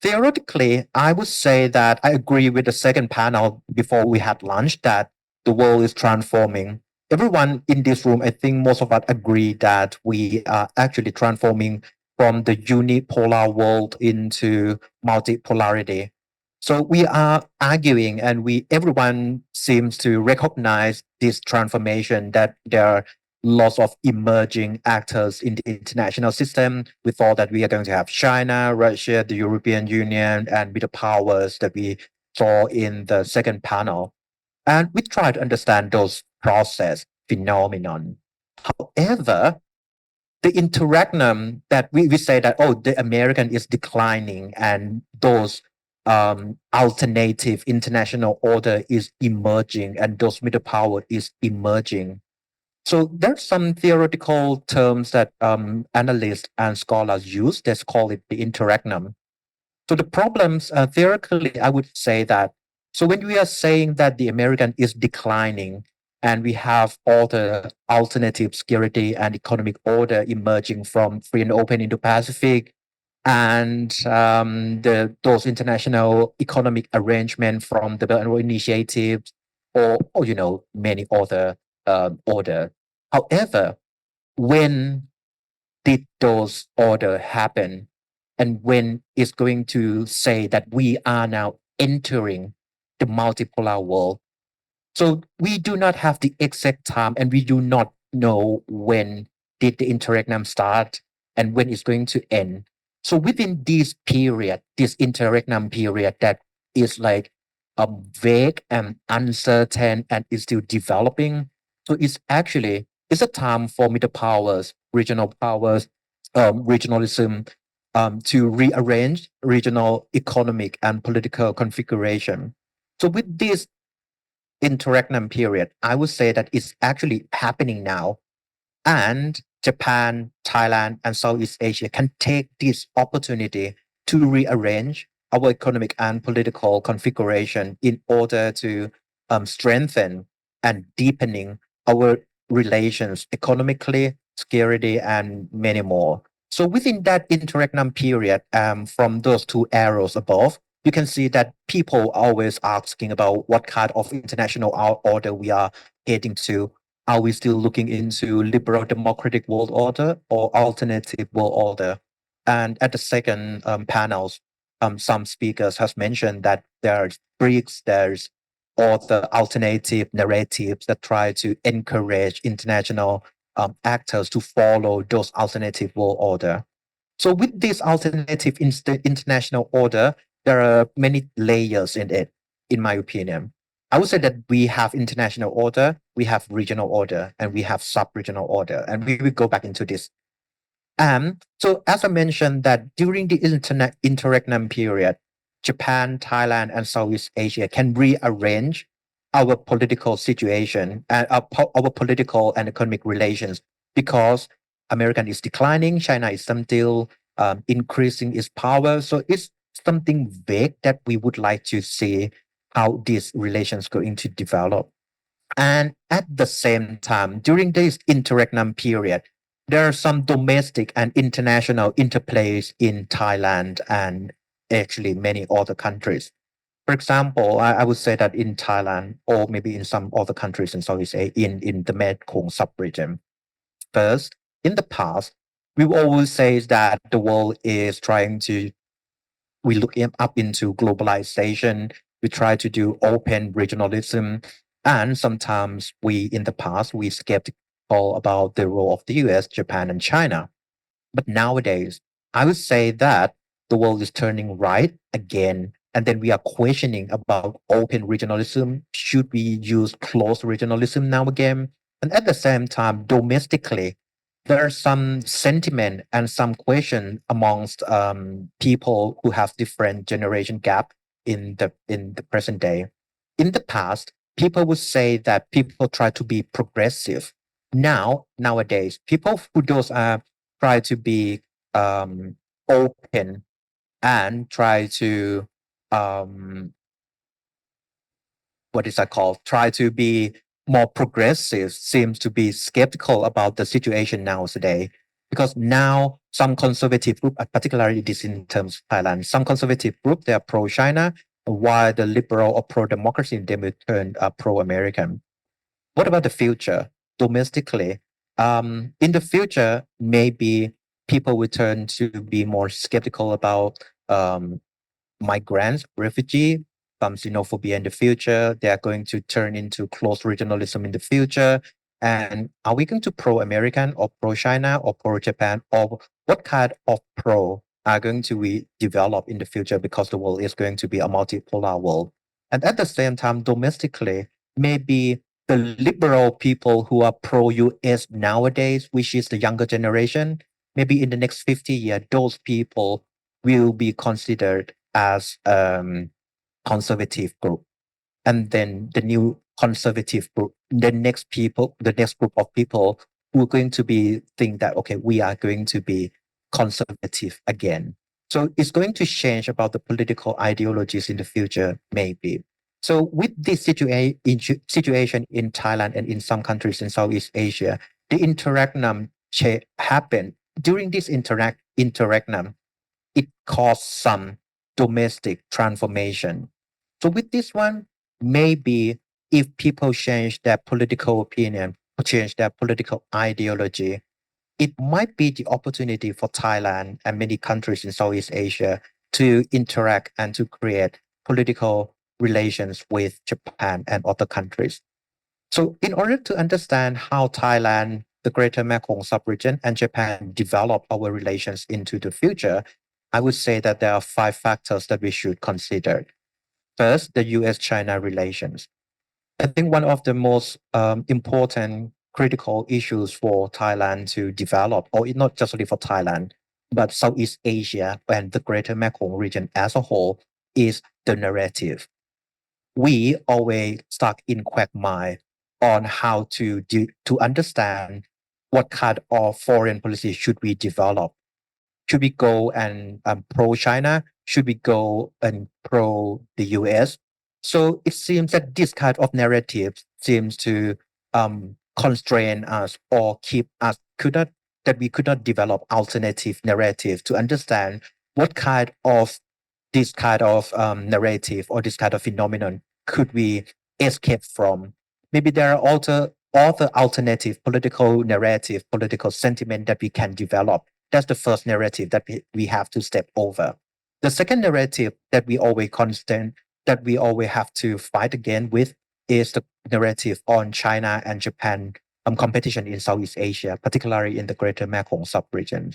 theoretically, I would say that I agree with the second panel before we had lunch that the world is transforming. Everyone in this room, I think most of us agree that we are actually transforming from the unipolar world into multipolarity. So we are arguing and everyone seems to recognize this transformation that there are lots of emerging actors in the international system. We thought that we are going to have China, Russia, the European Union, and middle powers that we saw in the second panel. And we try to understand those process phenomenon. However, the interregnum that we say that, oh, the American is declining and those alternative international order is emerging and those middle power is emerging. So there's some theoretical terms that analysts and scholars use. Let's call it the interregnum. So the problems, theoretically, I would say that, so when we are saying that the American is declining and we have all the alternative security and economic order emerging from free and open Indo-Pacific and those international economic arrangement from the Belt and Road Initiative or many other order. However, when did those order happen? And when is going to say that we are now entering the multipolar world? So we do not have the exact time and we do not know when did the interregnum start and when it's going to end. So within this period, this interregnum period that is like vague and uncertain and is still developing. So it's a time for middle powers, regional powers, regionalism, to rearrange regional economic and political configuration. So with this interregnum period, I would say that it's actually happening now. And Japan, Thailand, and Southeast Asia can take this opportunity to rearrange our economic and political configuration in order to strengthen and deepening our relations economically, security, and many more. So within that interregnum period, from those two arrows above, you can see that people are always asking about what kind of international order we are heading to. Are we still looking into liberal democratic world order or alternative world order? And at the second panels, some speakers has mentioned that there's BRICS, there's all the alternative narratives that try to encourage international actors to follow those alternative world order. So with this alternative international order, there are many layers in it, in my opinion. I would say that we have international order, we have regional order, and we have sub-regional order, and we will go back into this. So as I mentioned that during the interregnum period, Japan, Thailand, and Southeast Asia can rearrange our political situation and our political and economic relations because American is declining, China is still increasing its power. So it's something vague that we would like to see how these relations going to develop. And at the same time, during this interregnum period, there are some domestic and international interplays in Thailand and actually many other countries. For example, I would say that in Thailand or maybe in some other countries in Southeast Asia, in the Mekong sub-region. First, in the past, we always say that the world is trying to, we look up into globalization, we try to do open regionalism, and sometimes in the past, we skeptical about the role of the US, Japan, and China. But nowadays, I would say that the world is turning right again and then we are questioning about open regionalism. Should we use closed regionalism now again? And at the same time, domestically, there are some sentiment and some question amongst people who have different generation gap in the present day. In the past, people would say that people try to be progressive. Nowadays, people who those are try to be open and try to um, what is that called? Try to be more progressive seems to be skeptical about the situation nowadays. Because now some conservative group, particularly this in terms of Thailand, some conservative group, they are pro-China, while the liberal or pro-democracy, they will turn pro-American. What about the future domestically? In the future, maybe people will turn to be more skeptical about migrants, refugee, some xenophobia in the future. They are going to turn into close regionalism in the future. And are we going to pro-American or pro-China or pro-Japan, or what kind of pro are going to we develop in the future, because the world is going to be a multipolar world? And at the same time, domestically, maybe the liberal people who are pro-US nowadays, which is the younger generation, maybe in the next 50 years, those people will be considered as conservative group. And then the new conservative group, the next group of people who are going to be think that, okay, we are going to be conservative again. So it's going to change about the political ideologies in the future, maybe. So with this situation in Thailand and in some countries in Southeast Asia, the interaction happened. During this interaction, it caused some domestic transformation. So with this one, maybe if people change their political opinion or change their political ideology, it might be the opportunity for Thailand and many countries in Southeast Asia to interact and to create political relations with Japan and other countries. So in order to understand how Thailand, the Greater Mekong sub-region, and Japan develop our relations into the future, I would say that there are 5 factors that we should consider. First, the US-China relations. I think one of the most important critical issues for Thailand to develop, or not just only for Thailand, but Southeast Asia and the Greater Mekong region as a whole, is the narrative. We always stuck in quagmire on how to understand what kind of foreign policy should we develop. Should we go and pro-China? Should we go and pro the US? So it seems that this kind of narrative seems to constrain us or keep us that we could not develop alternative narrative to understand what kind of this kind of narrative or this kind of phenomenon could we escape from. Maybe there are other alternative political narrative, political sentiment that we can develop. That's the first narrative that we have to step over. The second narrative that we always have to fight again with is the narrative on China and Japan competition in Southeast Asia, particularly in the Greater Mekong sub-region.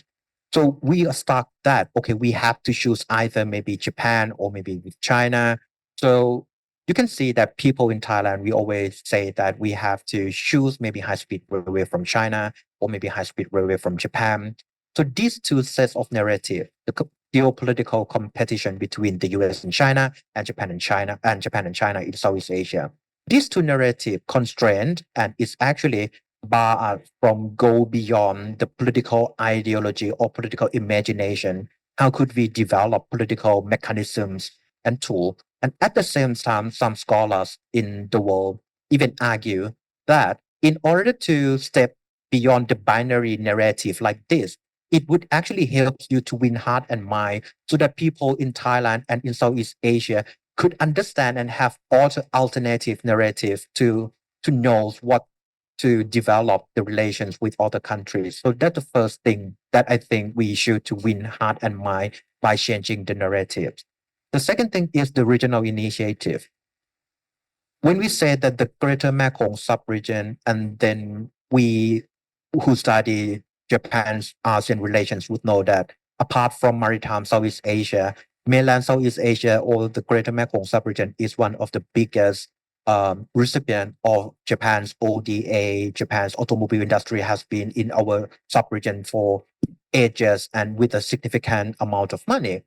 So we are stuck that, okay, we have to choose either maybe Japan or maybe with China. So you can see that people in Thailand, we always say that we have to choose maybe high-speed railway from China or maybe high-speed railway from Japan. So these two sets of narrative, the geopolitical competition between the US and China and Japan and China in Southeast Asia, these two narrative constrained and it's actually bar us from go beyond the political ideology or political imagination. How could we develop political mechanisms and tools? And at the same time, some scholars in the world even argue that in order to step beyond the binary narrative like this, it would actually help you to win heart and mind so that people in Thailand and in Southeast Asia could understand and have alternative narrative to know what to develop the relations with other countries. So that's the first thing that I think we should to win heart and mind by changing the narratives. The second thing is the regional initiative. When we say that the Greater Mekong sub-region, and then we who study Japan's ASEAN relations would know that apart from maritime Southeast Asia, mainland Southeast Asia or the Greater Mekong sub-region is one of the biggest recipient of Japan's ODA. Japan's automobile industry has been in our sub-region for ages and with a significant amount of money.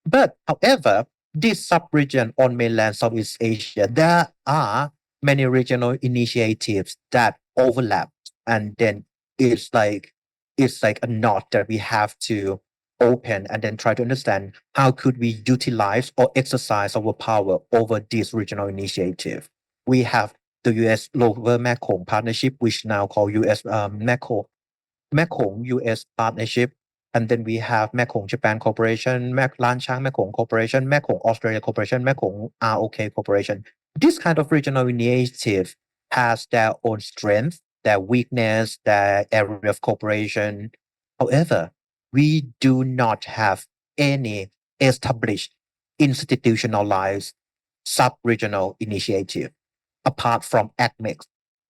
But however, this sub-region on mainland Southeast Asia, there are many regional initiatives that overlap, and then it's like a knot that we have to open and then try to understand how could we utilize or exercise our power over this regional initiative. We have the U.S. Lower Mekong Partnership, which now called U.S. Mekong U.S. Partnership, and then we have Mekong Japan Corporation, Lanchang Mekong Corporation, Mekong Australia Corporation, Mekong ROK Corporation. This kind of regional initiative has their own strength, their weakness, their area of cooperation. However, we do not have any established institutionalized sub-regional initiative apart from ACMEX.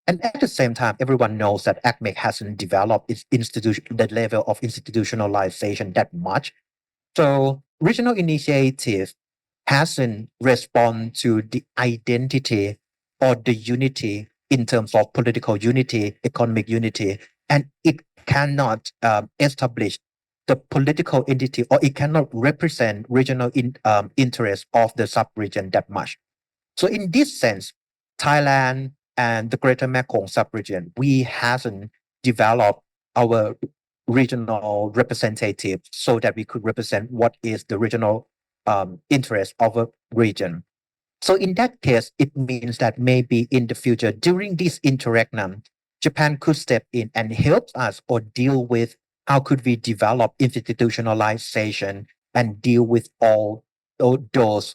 And at the same time, everyone knows that ACMEC hasn't developed the level of institutionalization that much. So regional initiative hasn't responded to the identity or the unity in terms of political unity, economic unity, and it cannot establish the political entity, or it cannot represent regional interests of the sub-region that much. So in this sense, Thailand and the Greater Mekong sub-region, we hasn't developed our regional representative so that we could represent what is the regional interest of a region. So in that case, it means that maybe in the future, during this interaction, Japan could step in and help us or deal with how could we develop institutionalization and deal with all those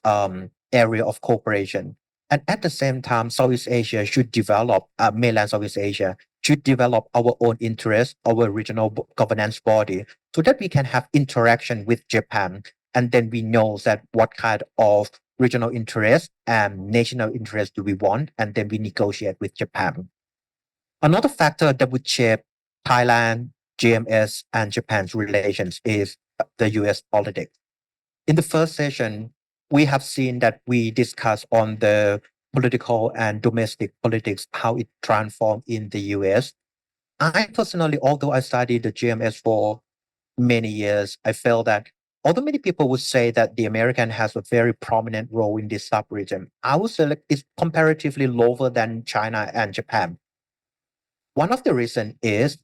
area of cooperation. And at the same time, Southeast Asia should develop, mainland Southeast Asia should develop our own interests, our regional governance body, so that we can have interaction with Japan. And then we know that what kind of regional interest and national interest do we want, and then we negotiate with Japan. Another factor that would shape Thailand, GMS, and Japan's relations is the US politics. In the first session, we have seen that we discuss on the political and domestic politics, how it transformed in the US. I personally, although I studied the GMS for many years, I felt that although many people would say that the American has a very prominent role in this sub-region, I would say like it's comparatively lower than China and Japan. One of the reasons is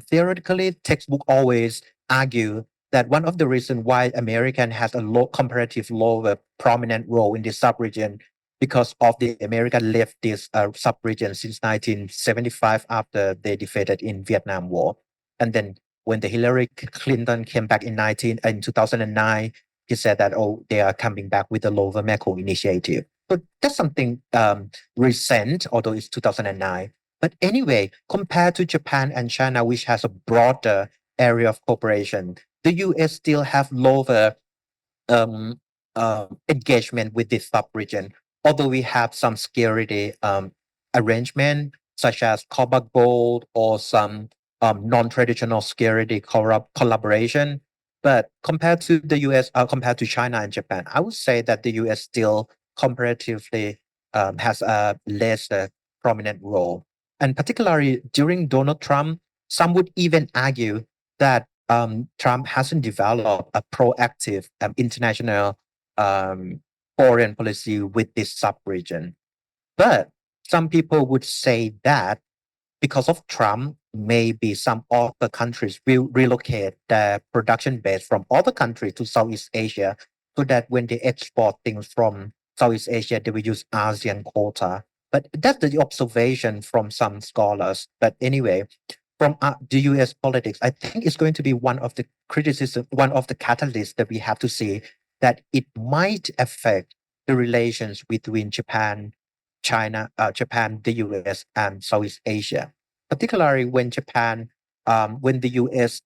theoretically, textbook always argue that one of the reasons why American has a comparative lower prominent role in this sub-region because of the American left this sub-region since 1975 after they defeated in Vietnam War. And then when the Hillary Clinton came back in 2009, he said that, oh, they are coming back with the Lower Mekong Initiative. But that's something recent, although it's 2009. But anyway, compared to Japan and China, which has a broader area of cooperation, the US still have lower engagement with this sub-region. Although we have some security arrangement, such as cobalt gold or some non-traditional security collaboration. But compared to the US, compared to China and Japan, I would say that the US still comparatively has a less prominent role. And particularly during Donald Trump, some would even argue that Trump hasn't developed a proactive international foreign policy with this sub-region. But some people would say that because of Trump, maybe some other countries will relocate their production base from other countries to Southeast Asia so that when they export things from Southeast Asia, they will use ASEAN quota. But that's the observation from some scholars. But anyway, from the US politics, I think it's going to be one of the criticism, one of the catalysts that we have to see that it might affect the relations between Japan, China, Japan, the US, and Southeast Asia. Particularly when Japan, when the US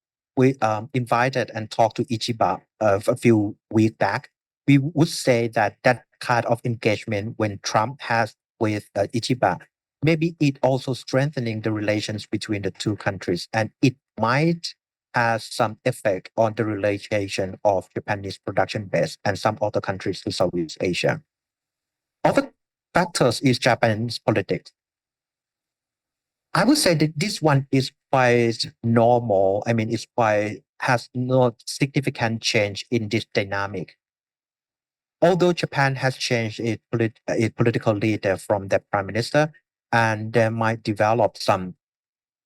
invited and talked to Ichiba a few weeks back, we would say that that kind of engagement when Trump has with Ichiba, maybe it also strengthening the relations between the two countries, and it might has some effect on the relocation of Japanese production base and some other countries to Southeast Asia. Other factors is Japan's politics. I would say that this one is quite normal. I mean, it's quite has no significant change in this dynamic. Although Japan has changed its political leader from the prime minister, and they might develop some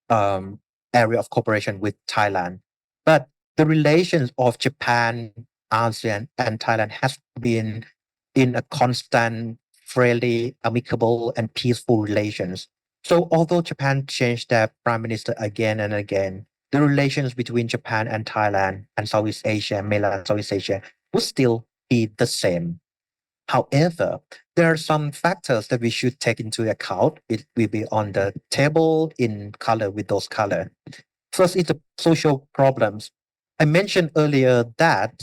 um, area of cooperation with Thailand. But the relations of Japan, ASEAN, and Thailand has been in a constant, friendly, amicable, and peaceful relations. So although Japan changed their prime minister again and again, the relations between Japan and Thailand and Southeast Asia, mainland Southeast Asia, will still be the same. However, there are some factors that we should take into account. It will be on the table in color with those color. First is the social problems. I mentioned earlier that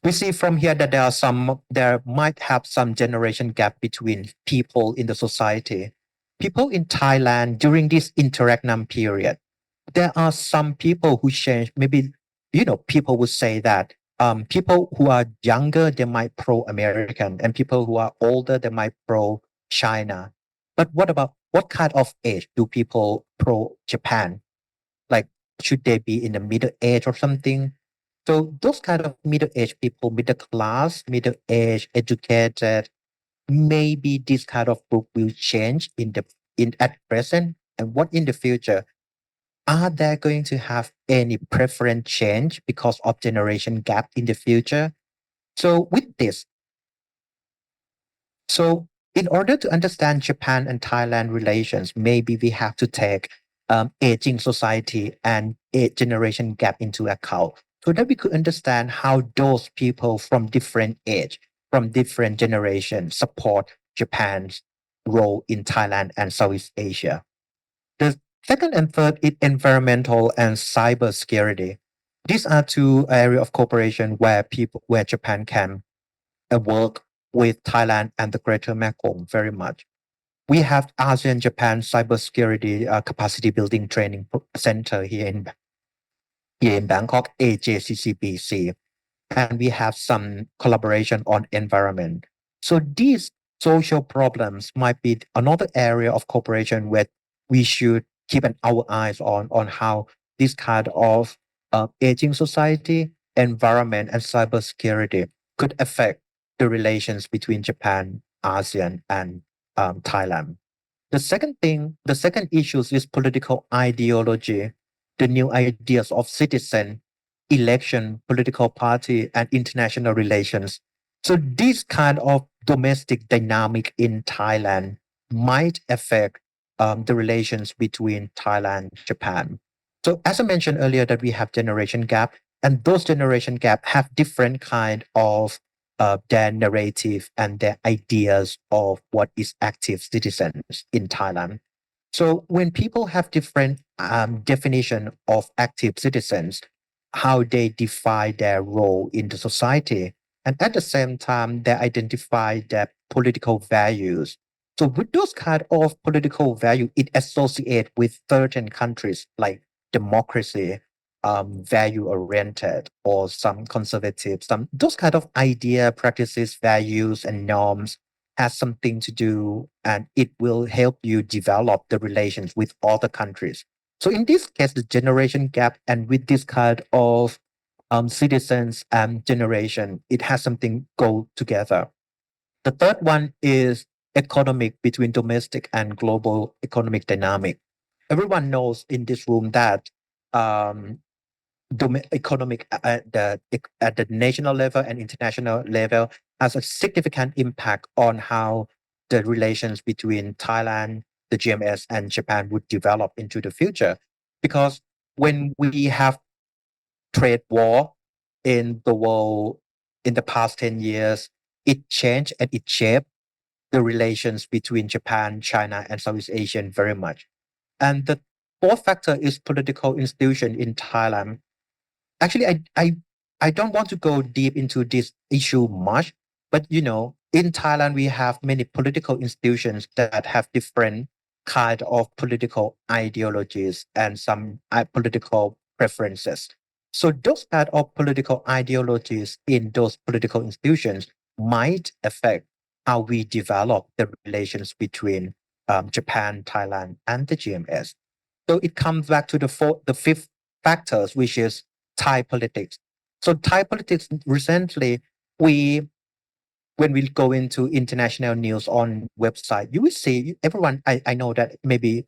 we see from here that there might have some generation gap between people in the society. People in Thailand during this interregnum period, there are some people who change. Maybe, people would say that people who are younger, they might pro-American, and people who are older, they might pro-China. But what kind of age do people pro-Japan? Like, should they be in the middle age or something? So those kind of middle-aged people, middle class, middle-aged, educated, maybe this kind of group will change at present, and what in the future? Are there going to have any preference change because of generation gap in the future? So with this, so in order to understand Japan and Thailand relations, maybe we have to take aging society and a generation gap into account so that we could understand how those people from different age, from different generations support Japan's role in Thailand and Southeast Asia. The second and third is environmental and cyber security. These are two areas of cooperation where Japan can work with Thailand and the Greater Mekong very much. We have ASEAN Japan Cybersecurity Capacity Building Training Center here in Bangkok, AJCCBC, and we have some collaboration on environment. So these social problems might be another area of cooperation where we should keep our eyes on how this kind of aging society, environment, and cybersecurity could affect the relations between Japan, ASEAN, and Thailand. The second issue is political ideology, the new ideas of citizen, election, political party, and international relations. So this kind of domestic dynamic in Thailand might affect the relations between Thailand and Japan. So as I mentioned earlier that we have generation gap, and those generation gap have different kind of their narrative and their ideas of what is active citizens in Thailand. So when people have different definition of active citizens, how they define their role in the society, and at the same time they identify their political values. So with those kind of political value, it associate with certain countries like democracy, value oriented, or some conservative, some those kind of idea, practices, values, and norms has something to do, and it will help you develop the relations with other countries. So in this case, the generation gap, and with this kind of citizens and generation, it has something go together. The third one is economic between domestic and global economic dynamic. Everyone knows in this room that um, economic at the national level and international level has a significant impact on how the relations between Thailand, the GMS, and Japan would develop into the future. Because when we have trade war in the world in the past 10 years, it changed and it shaped the relations between Japan, China, and Southeast Asia very much. And the fourth factor is political institution in Thailand. Actually, I don't want to go deep into this issue much, but in Thailand we have many political institutions that have different kind of political ideologies and some political preferences. So those kind of political ideologies in those political institutions might affect how we develop the relations between Japan, Thailand, and the GMS. So it comes back to the fifth factors, which is Thai politics. So Thai politics recently, when we go into international news on website, you will see everyone. I know that maybe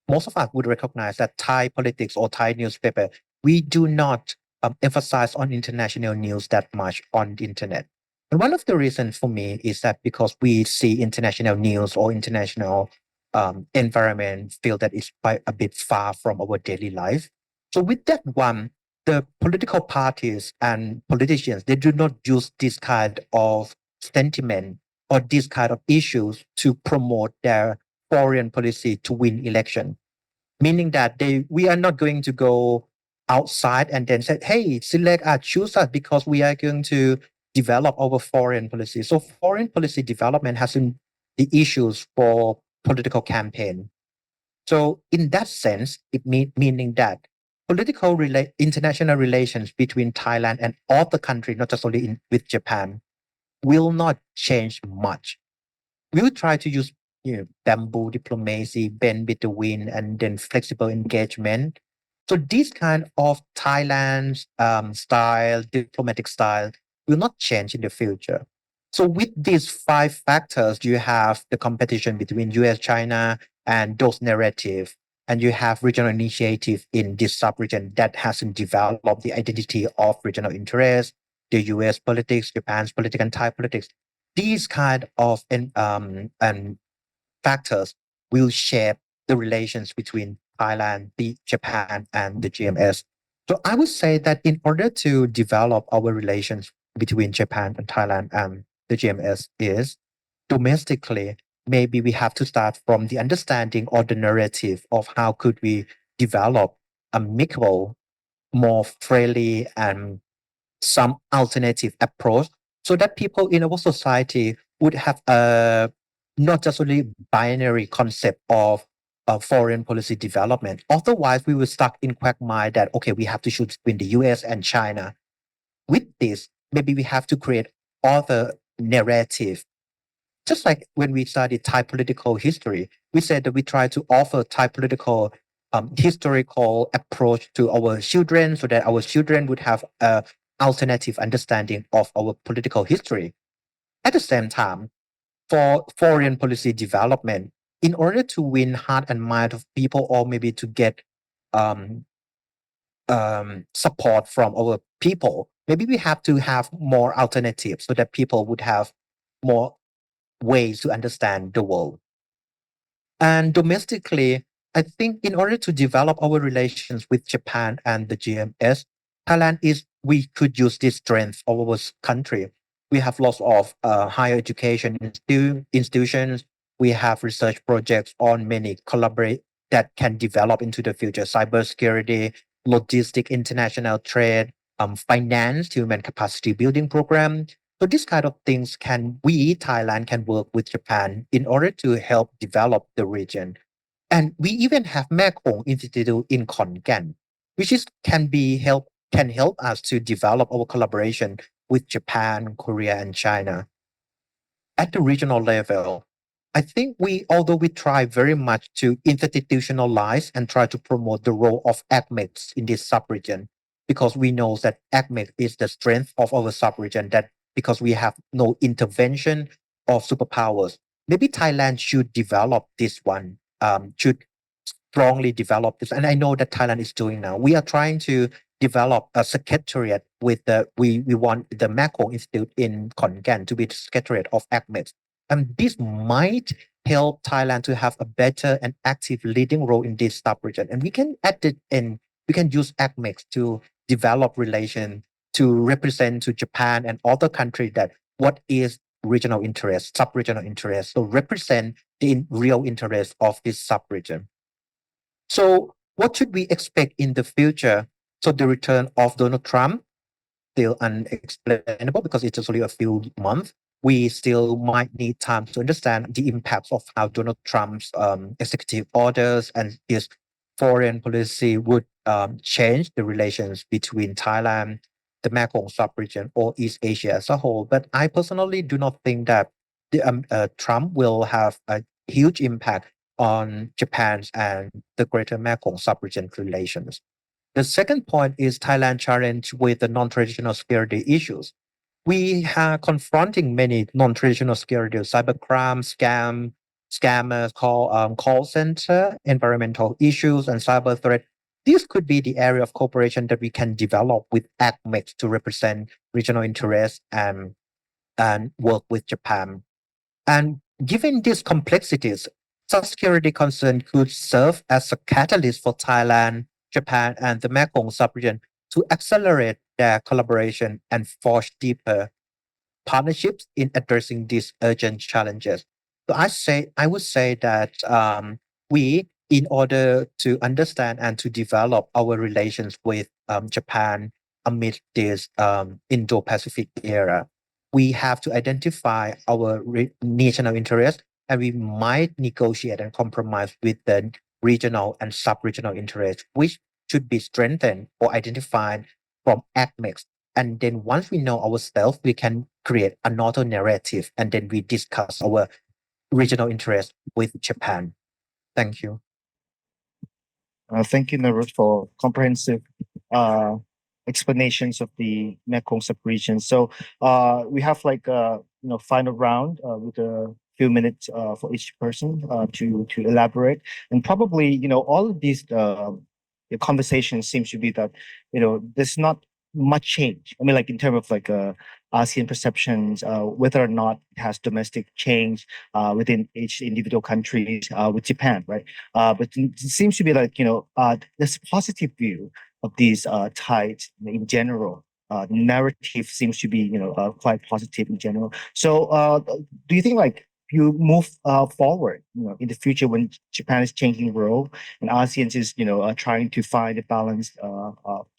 most of us would recognize that Thai politics or Thai newspaper, we do not emphasize on international news that much on the internet. And one of the reasons for me is that because we see international news or international environment feel that it's quite a bit far from our daily life. So with that one, the political parties and politicians, they do not use this kind of sentiment or this kind of issues to promote their foreign policy to win election, meaning that we are not going to go outside and then say, hey, select us, choose us because we are going to develop our foreign policy. So foreign policy development has been the issues for political campaign. So in that sense, it meaning that international relations between Thailand and other countries, not just only with Japan, will not change much. We will try to use bamboo diplomacy, bend with the wind, and then flexible engagement. So this kind of Thailand's style, diplomatic style, will not change in the future. So with these five factors, you have the competition between US, China, and those narrative, and you have regional initiative in this sub-region that hasn't developed the identity of regional interest, the US politics, Japan's politics, and Thai politics. These kind of and factors will shape the relations between Thailand, Japan, and the GMS. So I would say that in order to develop our relations between Japan and Thailand and the GMS is domestically, maybe we have to start from the understanding or the narrative of how could we develop a amicable, more friendly and some alternative approach so that people in our society would have a not just only binary concept of foreign policy development. Otherwise, we will stuck in quagmire that, okay, we have to choose between the US and China. With this, maybe we have to create other narrative. Just like when we studied Thai political history, we said that we try to offer Thai political historical approach to our children so that our children would have a alternative understanding of our political history. At the same time, for foreign policy development, in order to win heart and mind of people or maybe to get um, support from our people, maybe we have to have more alternatives so that people would have more ways to understand the world. And domestically, I think in order to develop our relations with Japan and the GMS, Thailand is, we could use this strength of our country. We have lots of higher education institutions. We have research projects on many collaborate that can develop into the future: cybersecurity, logistic, international trade, finance, human capacity building program. So these kind of things Thailand can work with Japan in order to help develop the region. And we even have Mekong Institute in Khon Kaen, which can help us to develop our collaboration with Japan, Korea, and China. At the regional level, I think although we try very much to institutionalize and try to promote the role of ACMEX in this sub-region, because we know that ACMEX is the strength of our sub-region, that because we have no intervention of superpowers, maybe Thailand should develop this one, should strongly develop this. And I know that Thailand is doing now. We are trying to develop a secretariat with we want the Mekong Institute in Khon Kaen to be the secretariat of ACMEX. And this might help Thailand to have a better and active leading role in this sub-region. And we can add it in, we can use ACMEX to develop relation to represent to Japan and other countries that what is regional interest, sub-regional interest. So represent the real interest of this sub-region. So what should we expect in the future? So the return of Donald Trump, still unexplainable because it's only a few months. we still might need time to understand the impacts of how Donald Trump's executive orders and his foreign policy would change the relations between Thailand, the Mekong sub-region, or East Asia as a whole. But I personally do not think that Trump will have a huge impact on Japan's and the greater Mekong sub-region relations. The second point is Thailand's challenge with the non-traditional security issues. We are confronting many non-traditional security, cybercrime, scammers, call center, environmental issues, and cyber threat. This could be the area of cooperation that we can develop with ACMEX to represent regional interests and work with Japan. And given these complexities, such security concern could serve as a catalyst for Thailand, Japan, and the Mekong sub-region to accelerate their collaboration and forge deeper partnerships in addressing these urgent challenges. So I would say that we, in order to understand and to develop our relations with Japan amid this Indo-Pacific era, we have to identify our national interest, and we might negotiate and compromise with the regional and sub-regional interests, which should be strengthened or identified from ACMEX. And then once we know ourselves, we can create another narrative, and then we discuss our regional interest with Japan. Thank you. Thank you, Narut, for comprehensive explanations of the Mekong sub-region. So we have like a final round with a few minutes for each person to elaborate, and probably all of these the conversation seems to be that there's not much change. I mean, like in terms of like ASEAN perceptions, whether or not it has domestic change within each individual countries with Japan, right? But it seems to be like there's a positive view of these ties in general. Narrative seems to be quite positive in general. So do you think like you move forward in the future when Japan is changing role and ASEAN is trying to find a balanced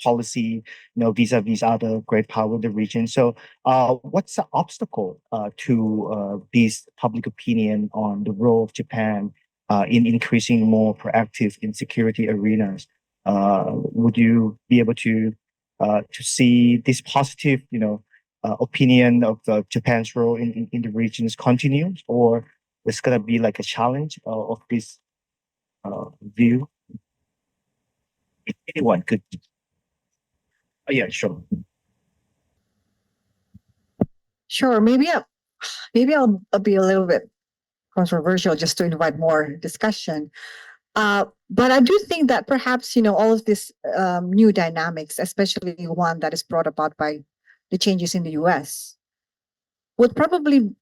policy vis-a-vis other great power in the region? So what's the obstacle to this public opinion on the role of Japan in increasing more proactive in security arenas? Would you be able to see this positive opinion of Japan's role in the regions continues, or it's gonna be like a challenge of this view? Anyone could. Oh, yeah, sure. Sure, maybe I'll be a little bit controversial just to invite more discussion. But I do think that perhaps all of this new dynamics, especially one that is brought about by the changes in the U.S., would probably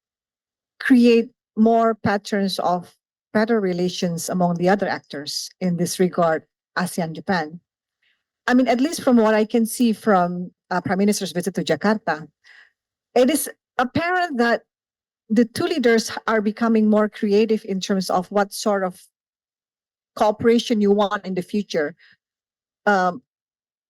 create more patterns of better relations among the other actors in this regard, ASEAN Japan. I mean, at least from what I can see from Prime Minister's visit to Jakarta, it is apparent that the two leaders are becoming more creative in terms of what sort of cooperation you want in the future,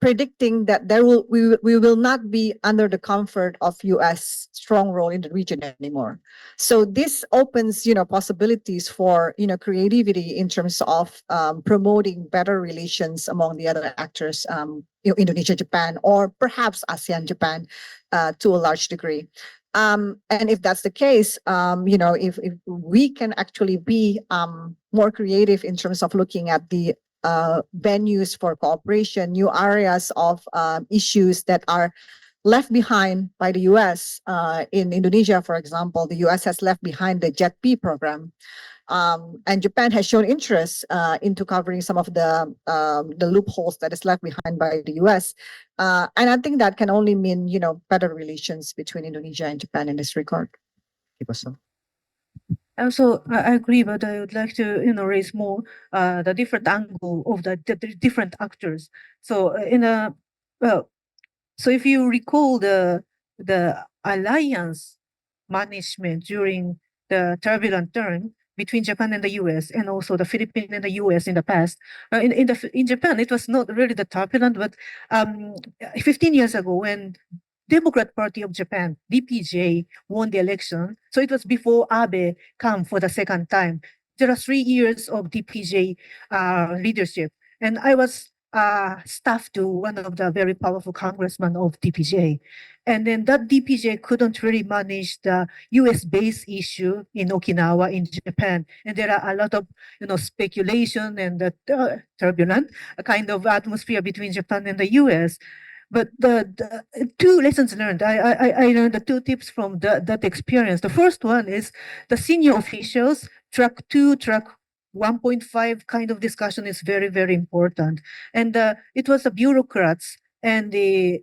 predicting that we will not be under the comfort of U.S. strong role in the region anymore. So this opens possibilities for creativity in terms of promoting better relations among the other actors, Indonesia, Japan, or perhaps ASEAN Japan to a large degree. And if that's the case, if we can actually be more creative in terms of looking at the venues for cooperation, new areas of issues that are left behind by the U.S. In Indonesia, for example, the U.S. has left behind the JET-P program. And Japan has shown interest into covering some of the loopholes that is left behind by the U.S. And I think that can only mean better relations between Indonesia and Japan in this regard. Also, I agree, but I would like to raise more the different angle of the different actors. So so if you recall the alliance management during the turbulent turn between Japan and the U.S. and also the Philippines and the U.S. in the past. In Japan, it was not really the turbulent, but 15 years ago when Democrat Party of Japan, DPJ, won the election. So it was before Abe come for the second time. There are 3 years of DPJ leadership. And I was staff to one of the very powerful congressmen of DPJ. And then that DPJ couldn't really manage the US-based issue in Okinawa, in Japan. And there are a lot of, speculation and the turbulent kind of atmosphere between Japan and the US. But the two lessons learned, I learned the two tips from that experience. The first one is the senior officials, track 2, track 1.5 kind of discussion is very, very important. And it was the bureaucrats and the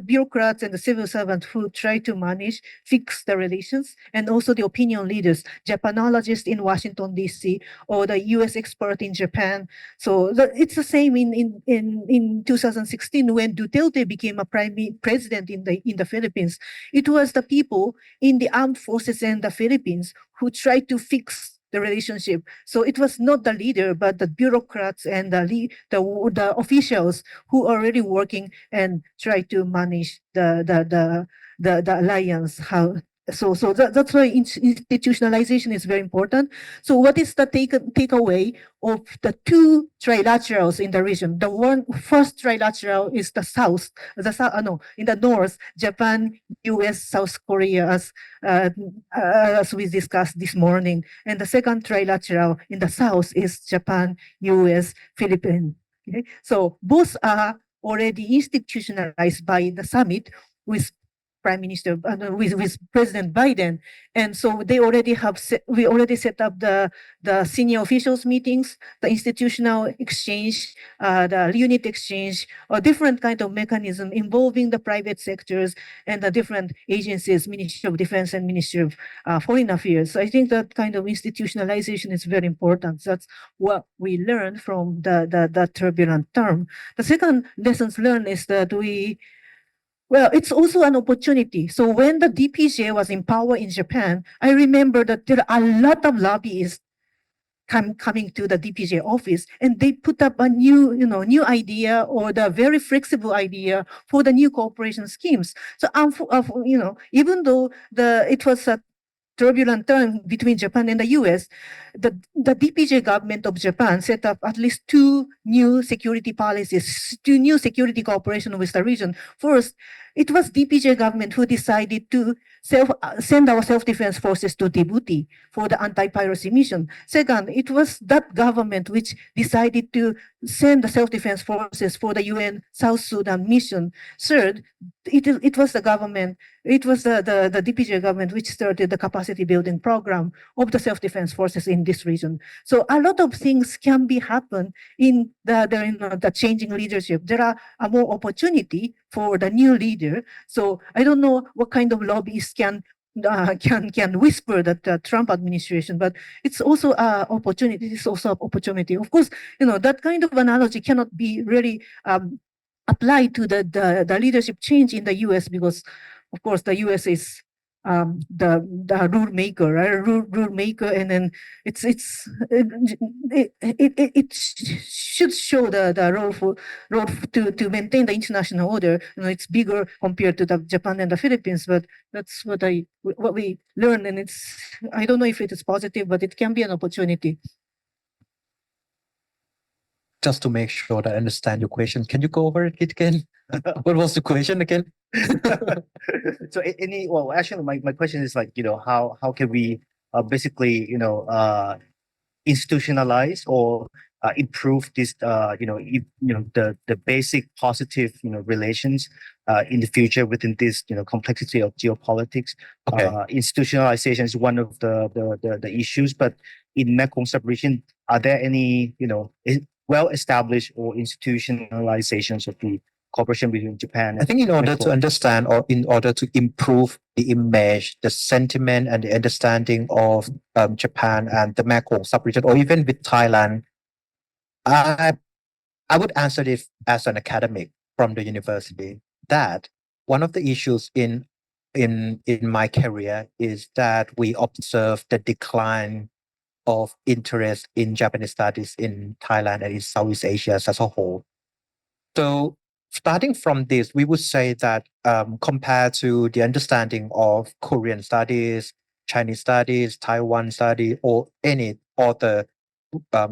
bureaucrats and the civil servants who try to manage, fix the relations, and also the opinion leaders, Japanologists in Washington, D.C., or the U.S. expert in Japan. So it's the same in 2016 when Duterte became a president in the Philippines. It was the people in the armed forces in the Philippines who tried to fix the relationship. So it was not the leader, but the bureaucrats and the officials who are already working and try to manage the alliance. That's why institutionalization is very important. So what is the takeaway of the two trilaterals in the region? The first trilateral is the south, in the north, Japan, US, South Korea, as we discussed this morning. And the second trilateral in the south is Japan, US, Philippines. Okay? So both are already institutionalized by the summit with Prime Minister, with President Biden. And so we already set up the senior officials meetings, the institutional exchange, the unit exchange, or different kind of mechanism involving the private sectors and the different agencies, Ministry of Defense and Ministry of Foreign Affairs. So I think that kind of institutionalization is very important. That's what we learned from the turbulent term. The second lessons learned is that it's also an opportunity. So when the DPJ was in power in Japan, I remember that there are a lot of lobbyists coming to the DPJ office, and they put up a new idea or the very flexible idea for the new cooperation schemes. So, even though it was a turbulent time between Japan and the US, the DPJ government of Japan set up at least two new security policies, two new security cooperation with the region. First, it was DPJ government who decided to send our self-defense forces to Djibouti for the anti-piracy mission. Second, it was that government which decided to send the self-defense forces for the UN South Sudan mission. Third, it was the government, it was the DPJ government which started the capacity building program of the self-defense forces in this region. So a lot of things can be happen in the changing leadership. There are more opportunity for the new leader. So I don't know what kind of lobbyists can whisper that the Trump administration, but it's also an opportunity. It's also an opportunity. Of course, that kind of analogy cannot be really applied to the leadership change in the U.S. because, of course, the U.S. is the rule maker, right? Rule maker, and then it should show the role to maintain the international order. It's bigger compared to the Japan and the Philippines, but that's what we learned, and I don't know if it is positive, but it can be an opportunity. Just to make sure that I understand your question, can you go over it again? What was the question again? So actually my question is how can we basically institutionalize or improve this the basic positive relations in the future within this complexity of geopolitics. Okay. Institutionalization is one of the issues, but in Mekong sub-region, are there any well-established or institutionalizations of the cooperation between Japan? I think in order to Mekong? understand or in order to improve the image, the sentiment and the understanding of Japan and the Mekong sub-region, or even with Thailand, I would answer this as an academic from the university that one of the issues in my career is that we observe the decline of interest in Japanese studies in Thailand and in Southeast Asia as a whole. So starting from this, we would say that compared to the understanding of Korean studies, Chinese studies, Taiwan study, or any other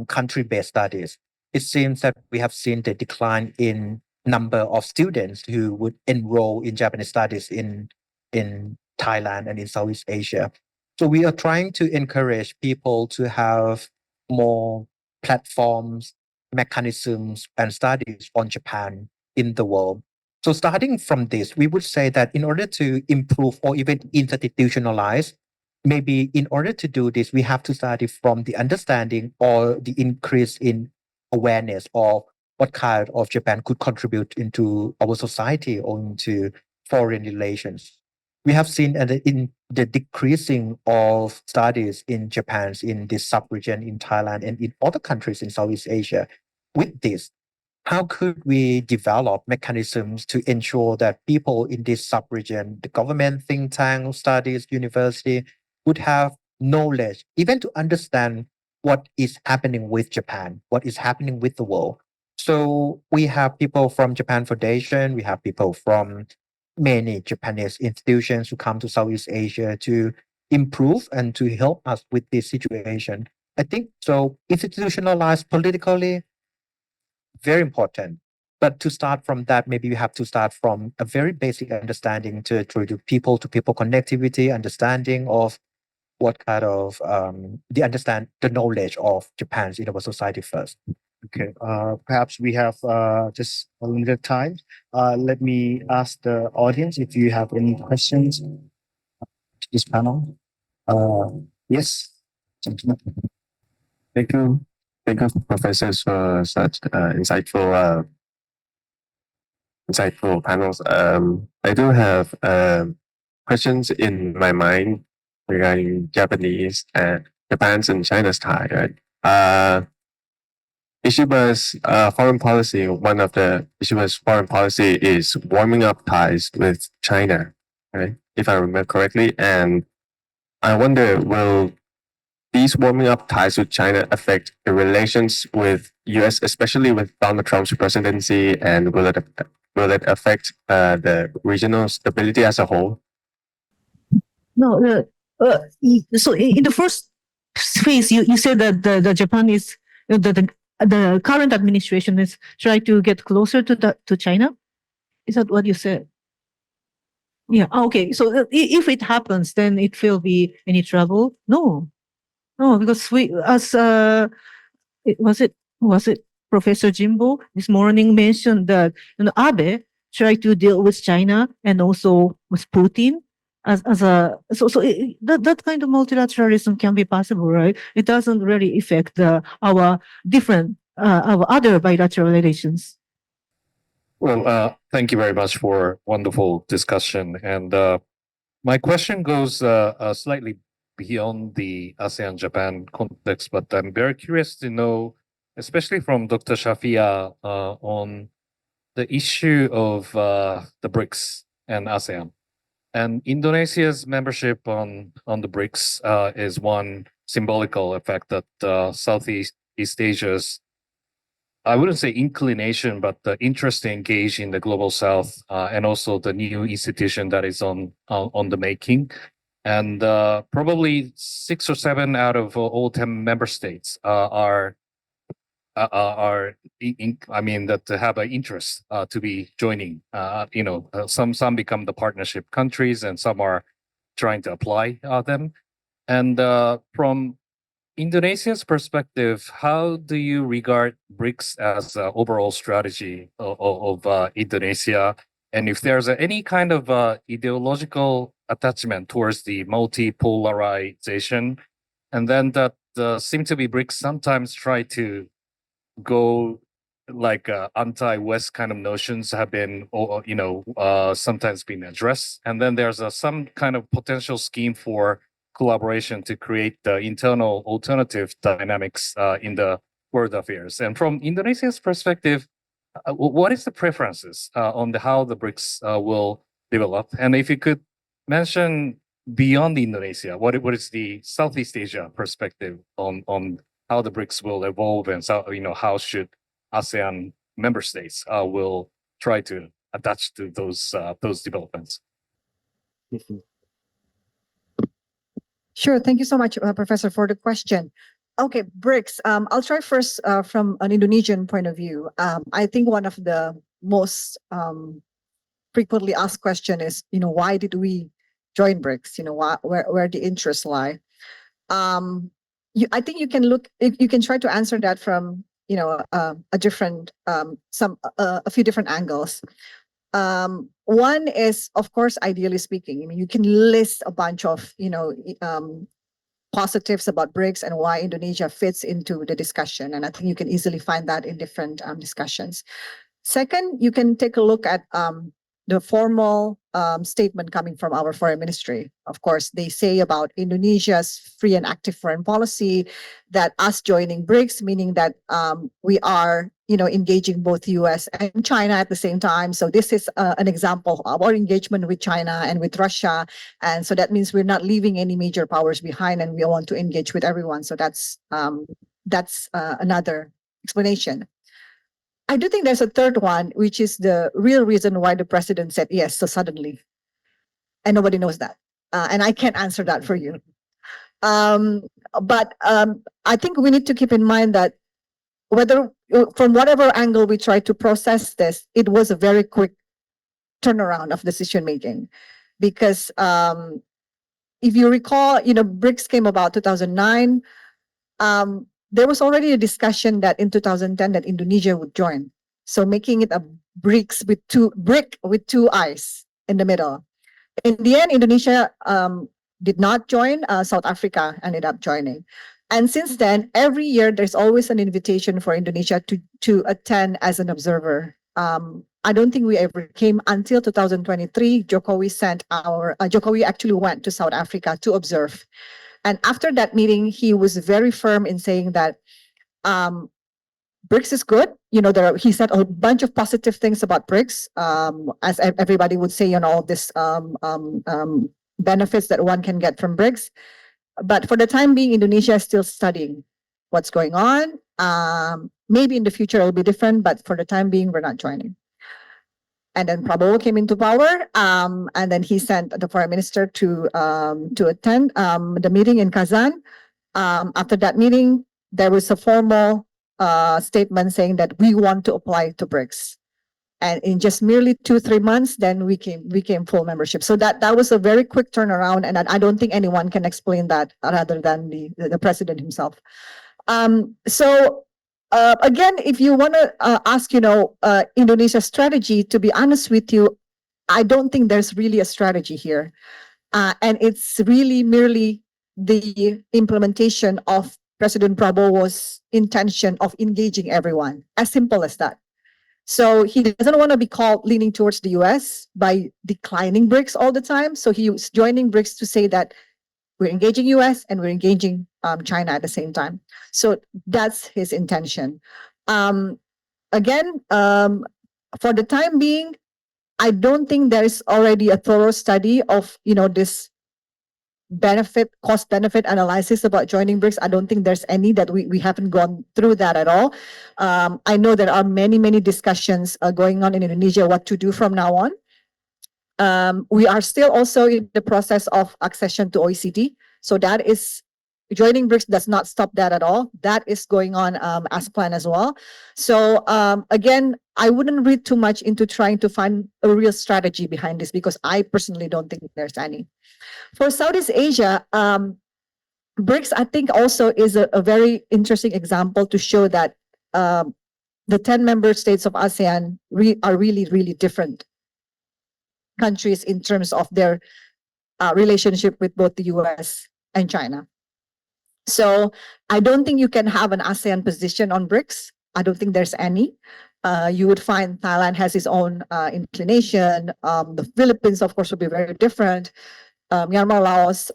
country-based studies, it seems that we have seen the decline in number of students who would enroll in Japanese studies in Thailand and in Southeast Asia. So we are trying to encourage people to have more platforms, mechanisms, and studies on Japan in the world. So starting from this, we would say that in order to improve or even institutionalize, maybe in order to do this, we have to study from the understanding or the increase in awareness of what kind of Japan could contribute into our society or into foreign relations. We have seen in the decreasing of studies in Japan, in this sub-region, in Thailand, and in other countries in Southeast Asia. With this, how could we develop mechanisms to ensure that people in this sub-region, the government, think tank, studies, university, would have knowledge, even to understand what is happening with Japan, what is happening with the world. So we have people from Japan Foundation, we have people from many Japanese institutions who come to Southeast Asia to improve and to help us with this situation. I think so institutionalized politically, very important. But to start from that, maybe you have to start from a very basic understanding to people connectivity, understanding of what kind of the knowledge of Japan's in our society first. Okay, perhaps we have just a limited time. Let me ask the audience if you have any questions to this panel. Yes, gentlemen. Thank you. Thank you, professors, for such insightful panels. I do have questions in my mind regarding Japan's and China's tie. Right? Ishiba's foreign policy. One of the Ishiba's foreign policy is warming up ties with China, right? If I remember correctly, and I wonder, will these warming up ties with China affect the relations with U.S., especially with Donald Trump's presidency, and will it affect the regional stability as a whole? No, so in the first phase, you said that the Japan is the current administration is trying to get closer to China. Is that what you said? Yeah. Okay. So if it happens, then it will be any trouble? No, no, because we as was it Professor Jimbo this morning mentioned that Abe tried to deal with China and also with Putin as a that kind of multilateralism can be possible, right? It doesn't really affect our different our other bilateral relations. Well, thank you very much for wonderful discussion. And my question goes slightly beyond the ASEAN-Japan context, but I'm very curious to know, especially from Dr. Shafia, on the issue of the BRICS and ASEAN. And Indonesia's membership on the BRICS is one symbolical effect that Southeast Asia's, I wouldn't say inclination, but the interest to engage in the global South, and also the new institution that is on the making. And probably 6 or 7 out of all 10 member states are that have an interest to be joining. Some become the partnership countries, and some are trying to apply them. And from Indonesia's perspective, how do you regard BRICS as an overall strategy of Indonesia? And if there's any kind of ideological attachment towards the multipolarization, and then that seem to be BRICS sometimes try to go like anti-West kind of notions have been, sometimes been addressed. And then there's some kind of potential scheme for collaboration to create the internal alternative dynamics in the world affairs. And from Indonesia's perspective, what is the preferences on how the BRICS will develop? And if you could mention beyond Indonesia, what is the Southeast Asia perspective on how the BRICS will evolve, and how should ASEAN member states will try to attach to those developments. Sure. Thank you so much, Professor, for the question. Okay, BRICS. I'll try first from an Indonesian point of view. I think one of the most frequently asked question is, why did we join BRICS? Where the interests lie. I think you can try to answer that from a few different angles. One is, of course, ideally speaking, you can list a bunch of positives about BRICS and why Indonesia fits into the discussion, and I think you can easily find that in different discussions. Second, you can take a look at the formal statement coming from our foreign ministry. Of course, they say about Indonesia's free and active foreign policy that us joining BRICS, meaning that we are, engaging both US and China at the same time. So this is an example of our engagement with China and with Russia. And so that means we're not leaving any major powers behind, and we want to engage with everyone. So that's another explanation. I do think there's a third one, which is the real reason why the president said yes so suddenly. And nobody knows that. And I can't answer that for you. But I think we need to keep in mind that from whatever angle we try to process this, it was a very quick turnaround of decision making. Because if you recall, BRICS came about 2009. There was already a discussion that in 2010 that Indonesia would join. So making it a BRICS brick with two eyes in the middle. In the end, Indonesia did not join. South Africa ended up joining. And since then, every year there's always an invitation for Indonesia to attend as an observer. I don't think we ever came until 2023. Jokowi actually went to South Africa to observe. And after that meeting, he was very firm in saying that BRICS is good. He said a bunch of positive things about BRICS, as everybody would say, all this benefits that one can get from BRICS. But for the time being, Indonesia is still studying what's going on. Maybe in the future it'll be different, but for the time being, we're not joining. And then Prabowo came into power, and then he sent the foreign minister to attend the meeting in Kazan. After that meeting, there was a formal statement saying that we want to apply to BRICS. And in just merely 2-3 months, then we came full membership. So that was a very quick turnaround, and I don't think anyone can explain that rather than the president himself. Again, if you want to ask, Indonesia's strategy, to be honest with you, I don't think there's really a strategy here. And it's really merely the implementation of President Prabowo's intention of engaging everyone. As simple as that. So he doesn't want to be called leaning towards the US by declining BRICS all the time. So he was joining BRICS to say that we're engaging US and we're engaging China at the same time. So that's his intention. Again, for the time being, I don't think there is already a thorough study of this cost benefit analysis about joining BRICS. I don't think there's any that we haven't gone through that at all. I know there are many discussions going on in Indonesia what to do from now on. We are still also in the process of accession to OECD. So that is, joining BRICS does not stop that at all. That is going on as planned as well. So again, I wouldn't read too much into trying to find a real strategy behind this, because I personally don't think there's any. For Southeast Asia, BRICS, I think, also is a very interesting example to show that the 10 member states of ASEAN are really different countries in terms of their relationship with both the US and China. So I don't think you can have an ASEAN position on BRICS. I don't think there's any. You would find Thailand has its own inclination. The Philippines, of course, will be very different. Myanmar, Laos,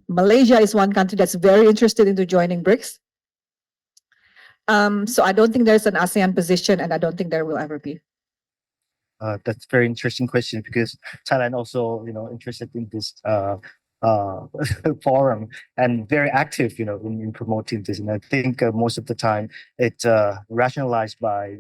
Malaysia is one country that's very interested into joining BRICS. So I don't think there's an ASEAN position, and I don't think there will ever be. That's a very interesting question, because Thailand also, interested in this forum and very active, in promoting this. And I think most of the time it's rationalized by,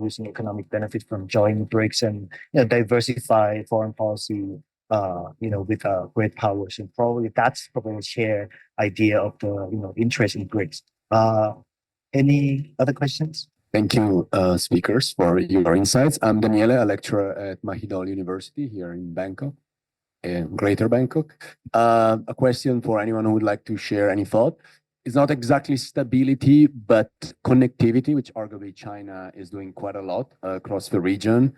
using economic benefit from joining BRICS and diversify foreign policy, with great powers. And that's probably a shared idea of the interest in BRICS. Any other questions? Thank you, speakers, for your insights. I'm Daniela, a lecturer at Mahidol University here in Bangkok, in Greater Bangkok. A question for anyone who would like to share any thought. It's not exactly stability, but connectivity, which arguably China is doing quite a lot across the region.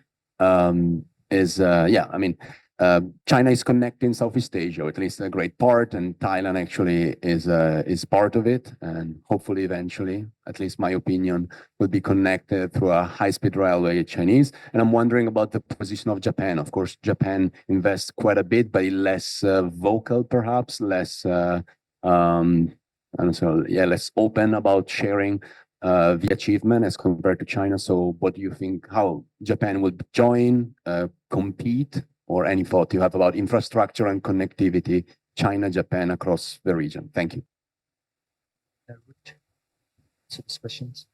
China is connecting Southeast Asia, or at least a great part, and Thailand actually is part of it. And hopefully, eventually, at least my opinion, will be connected through a high-speed railway Chinese. And I'm wondering about the position of Japan. Of course, Japan invests quite a bit, but less vocal, perhaps, less less open about sharing the achievement as compared to China. So what do you think, how Japan would join, compete, or any thought you have about infrastructure and connectivity, China, Japan, across the region? Thank you. Questions?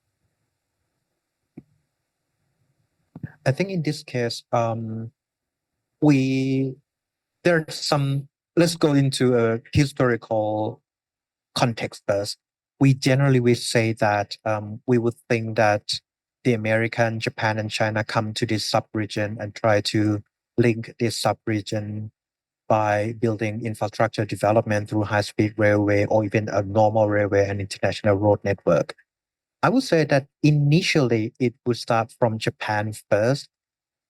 I think in this case, let's go into a historical context first. We generally would say that we would think that the American, Japan, and China come to this sub-region and try to link this sub-region by building infrastructure development through high-speed railway or even a normal railway and international road network. I would say that initially it would start from Japan first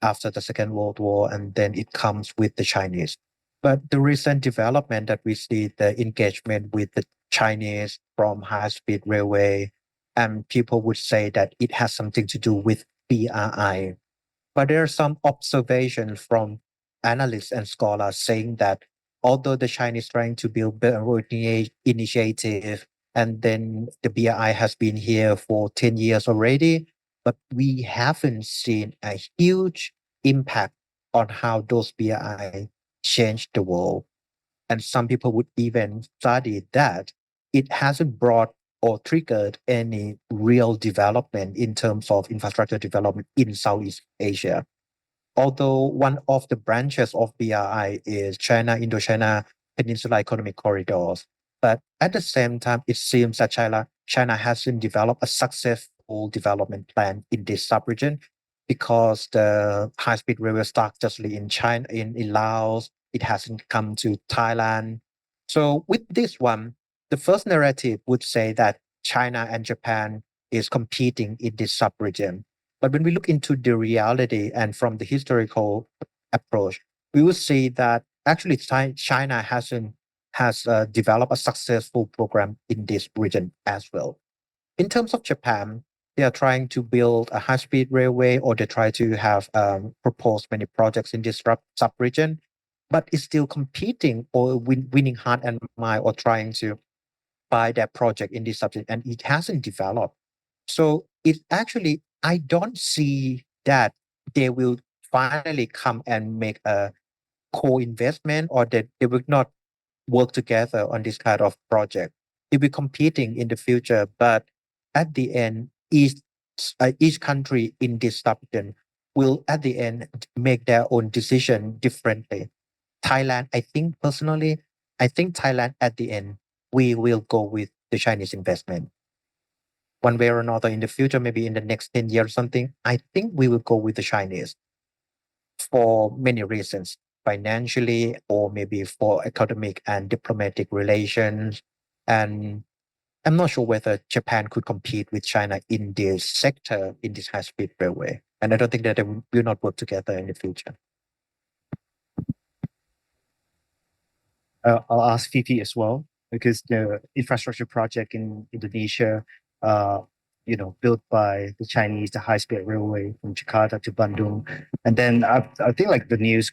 after the Second World War, and then it comes with the Chinese. But the recent development that we see, the engagement with the Chinese from high-speed railway, and people would say that it has something to do with BRI. But there are some observations from analysts and scholars saying that although the Chinese trying to build Belt and Road Initiative, and then the BRI has been here for 10 years already, but we haven't seen a huge impact on how those BRI changed the world. And some people would even study that it hasn't brought or triggered any real development in terms of infrastructure development in Southeast Asia. Although one of the branches of BRI is China-Indochina Peninsula Economic Corridors. But at the same time, it seems that China hasn't developed a successful development plan in this sub-region because the high-speed railway started just in China, in Laos. It hasn't come to Thailand. So with this one, the first narrative would say that China and Japan is competing in this sub-region. But when we look into the reality and from the historical approach, we will see that actually China has developed a successful program in this region as well. In terms of Japan, they are trying to build a high-speed railway, or they try to have proposed many projects in this sub-region, but it's still competing or winning heart and mind or trying to buy that project in this subject, and it hasn't developed. So it actually, I don't see that they will finally come and make a co-investment, or that they will not work together on this kind of project. They'll be competing in the future, but at the end, each country in this subregion will at the end make their own decision differently. Thailand, I think Thailand at the end, we will go with the Chinese investment. One way or another in the future, maybe in the next 10 years or something, I think we will go with the Chinese for many reasons, financially, or maybe for economic and diplomatic relations. And I'm not sure whether Japan could compete with China in this sector, in this high-speed railway. And I don't think that they will not work together in the future. I'll ask Fifi as well, because the infrastructure project in Indonesia, built by the Chinese, the high-speed railway from Jakarta to Bandung, and then I think like the news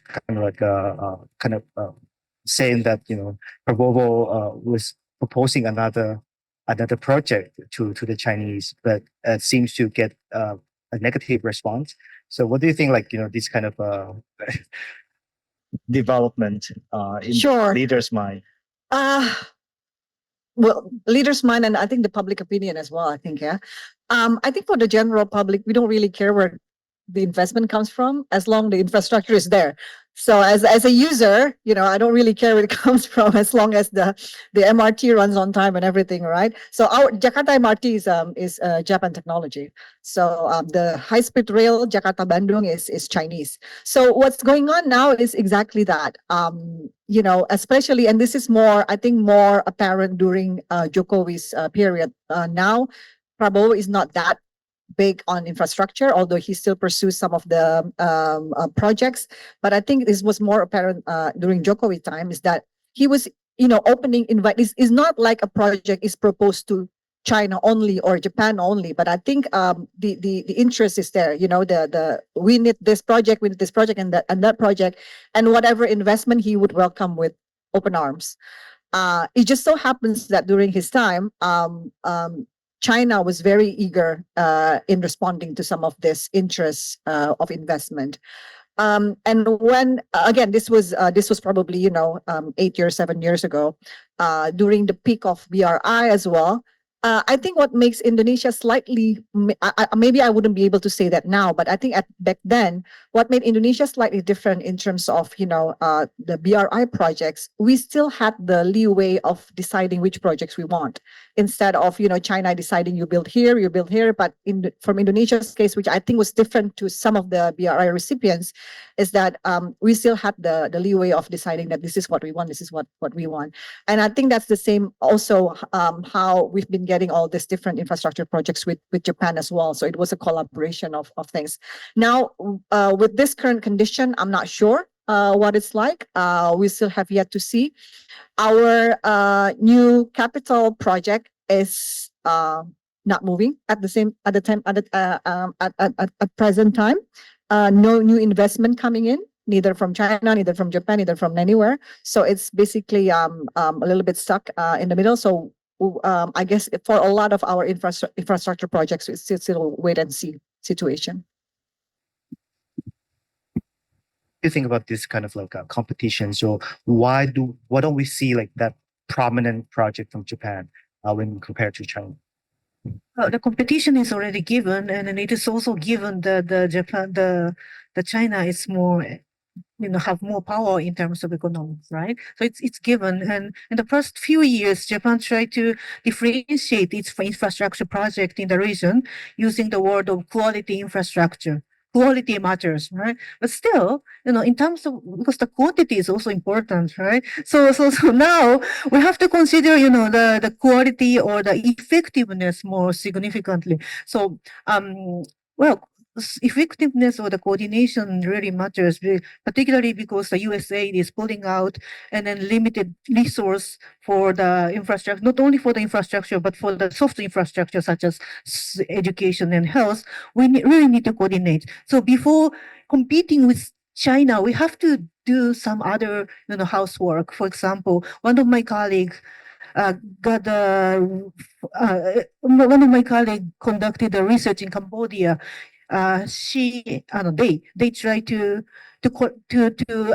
saying that Prabowo was proposing another project to the Chinese, but it seems to get a negative response. So what do you think? Like this kind of development in Sure. leaders' mind. Well, leaders' mind, and I think the public opinion as well. I think, yeah. I think for the general public, we don't really care where the investment comes from, as long the infrastructure is there. So as a user, I don't really care where it comes from, as long as the MRT runs on time and everything, right? So our Jakarta MRT is Japan technology. So the high speed rail Jakarta Bandung is Chinese. So what's going on now is exactly that. Especially, and this is I think more apparent during Jokowi's period. Now, Prabowo is not that big on infrastructure, although he still pursues some of the projects. But I think this was more apparent during Jokowi time, is that he was, opening invite. Is not like a project is proposed to China only or Japan only, but I think the interest is there. We need this project, and that project, and whatever investment he would welcome with open arms. It just so happens that during his time, China was very eager in responding to some of this interest of investment. And when again, this was probably 8 years, 7 years ago, during the peak of BRI as well. I think what makes Indonesia slightly, maybe I wouldn't be able to say that now, but I think back then, what made Indonesia slightly different in terms of the BRI projects, we still had the leeway of deciding which projects we want, instead of China deciding you build here. But from Indonesia's case, which I think was different to some of the BRI recipients, is that we still had the leeway of deciding that this is what we want, this is what we want. And I think that's the same also how we've been getting all these different infrastructure projects with Japan as well. So it was a collaboration of things. Now, with this current condition, I'm not sure what it's like. We still have yet to see. Our new capital project is not moving at present time. No new investment coming in, neither from China, neither from Japan, neither from anywhere. So it's basically a little bit stuck in the middle. So I guess for a lot of our infrastructure projects, it's still wait and see situation. You think about this kind of like a competition. So why don't we see like that prominent project from Japan when compared to China? The competition is already given, and then it is also given that the China is more, have more power in terms of economics, right? So it's given. And in the first few years, Japan tried to differentiate its infrastructure project in the region using the word of quality infrastructure. Quality matters, right? But still, in terms of, because the quantity is also important, right? So now we have to consider, the quality or the effectiveness more significantly. So, effectiveness or the coordination really matters, particularly because the USA is pulling out and then limited resource for the infrastructure, not only for the infrastructure, but for the soft infrastructure such as education and health. We really need to coordinate. So before competing with China, we have to do some other housework. For example, one of my colleagues conducted a research in Cambodia. They try to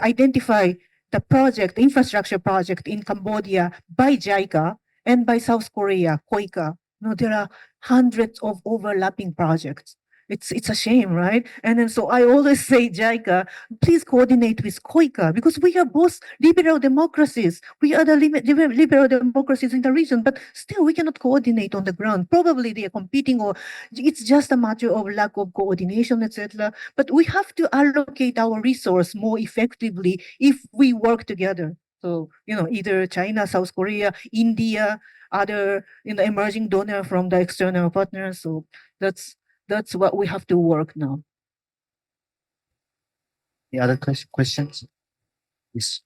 identify the infrastructure project in Cambodia by JICA and by South Korea, KOICA. There are hundreds of overlapping projects. It's a shame, right? And then so I always say, JICA, please coordinate with KOICA, because we are both liberal democracies. We are the liberal democracies in the region, but still we cannot coordinate on the ground. Probably they are competing, or it's just a matter of lack of coordination, etc. But we have to allocate our resource more effectively if we work together. So, either China, South Korea, India, other emerging donor from the external partners. So that's what we have to work now. Any other questions? Yes.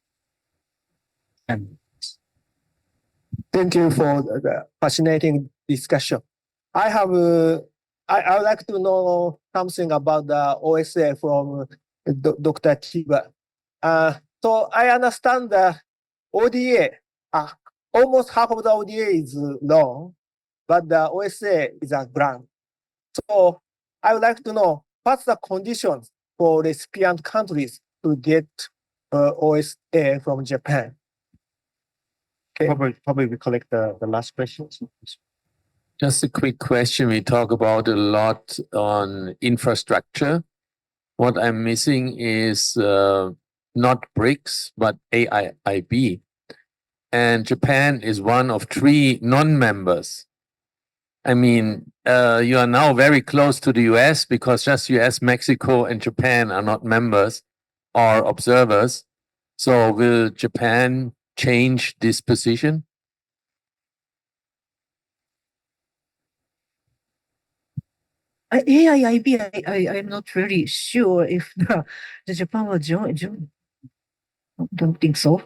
Thank you for the fascinating discussion. I would like to know something about the OSA from Dr. Chiba. So I understand the ODA, almost half of the ODA is loan, but the OSA is a grant. So I would like to know what's the conditions for recipient countries to get OSA from Japan. Okay. Probably we collect the last questions. Just a quick question. We talk about a lot on infrastructure. What I'm missing is not BRICS, but AIIB. And Japan is one of 3 non-members. I mean, you are now very close to the US because just US, Mexico, and Japan are not members or observers. So will Japan change this position? AIIB, I'm not really sure if the Japan will join. Don't think so.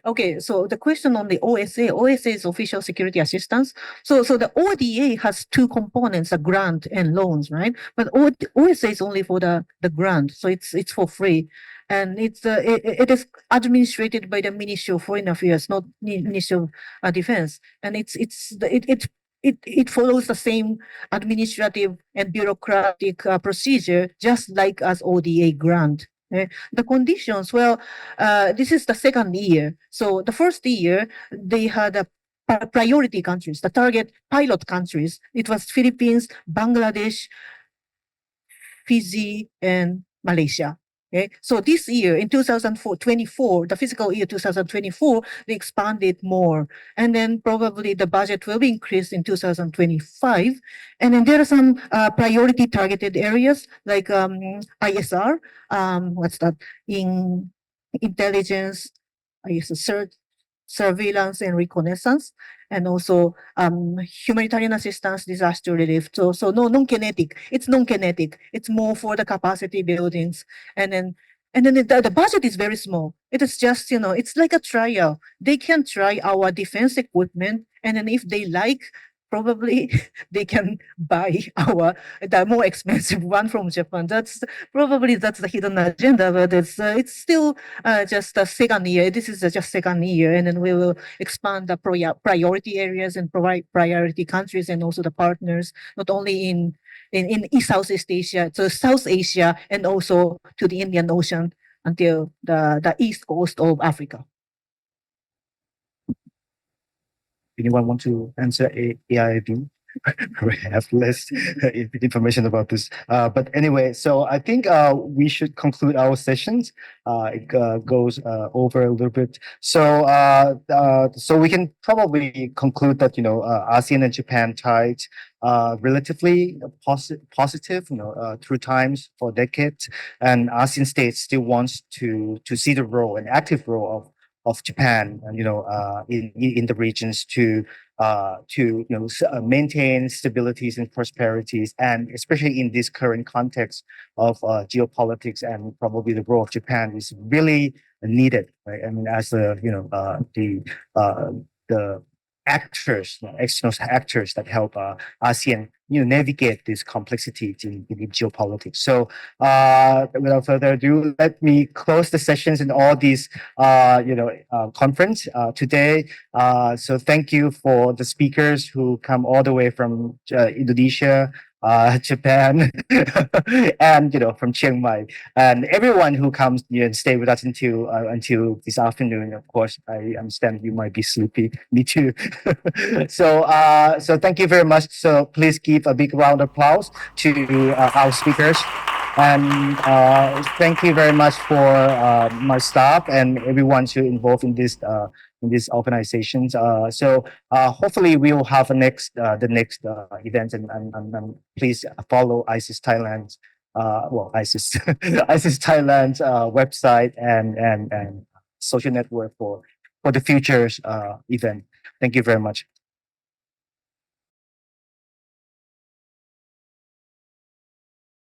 Okay, so the question on the OSA is official security assistance. So the ODA has 2 components, a grant and loans, right? But OSA is only for the grant, so it's for free, and it is administrated by the Ministry of Foreign Affairs, not Ministry of Defense, and it follows the same administrative and bureaucratic procedure, just like as ODA grant. The conditions, well, this is the second year. So the first year, they had a priority countries, the target pilot countries. It was Philippines, Bangladesh, Fiji, and Malaysia. Okay, so this year in 2024, the fiscal year 2024, they expanded more, and then probably the budget will be increased in 2025. And then there are some priority targeted areas like ISR, what's that? In intelligence, surveillance and reconnaissance, and also humanitarian assistance, disaster relief. So no non-kinetic. It's non-kinetic. It's more for the capacity buildings. And then the budget is very small. It is just, it's like a trial. They can try our defense equipment, and then if they like, probably they can buy the more expensive one from Japan. That's the hidden agenda, but it's still just a second year. This is just second year, and then we will expand the priority areas and provide priority countries and also the partners, not only in East Southeast Asia, so South Asia, and also to the Indian Ocean until the east coast of Africa. Anyone want to answer AIIB? We have less information about this. But anyway, so I think we should conclude our sessions. It goes over a little bit. So we can probably conclude that, ASEAN and Japan ties relatively positive, through times for decades, and ASEAN states still wants to see the role, an active role of Japan, in the regions to maintain stabilities and prosperities, and especially in this current context of geopolitics, and probably the role of Japan is really needed, right? I mean, as the actors, external actors that help ASEAN, navigate these complexities in geopolitics. So, without further ado, let me close the sessions in all these, conference today. So, thank you for the speakers who come all the way from Indonesia, Japan, and from Chiang Mai, and everyone who comes and stay with us until this afternoon. Of course, I understand you might be sleepy. Me too. So thank you very much. So please give a big round of applause to our speakers, and thank you very much for my staff and everyone who involved in these organizations. So hopefully we will have the next event, and please follow ISIS Thailand's ISIS ISIS Thailand's website and social network for the future event. Thank you very much.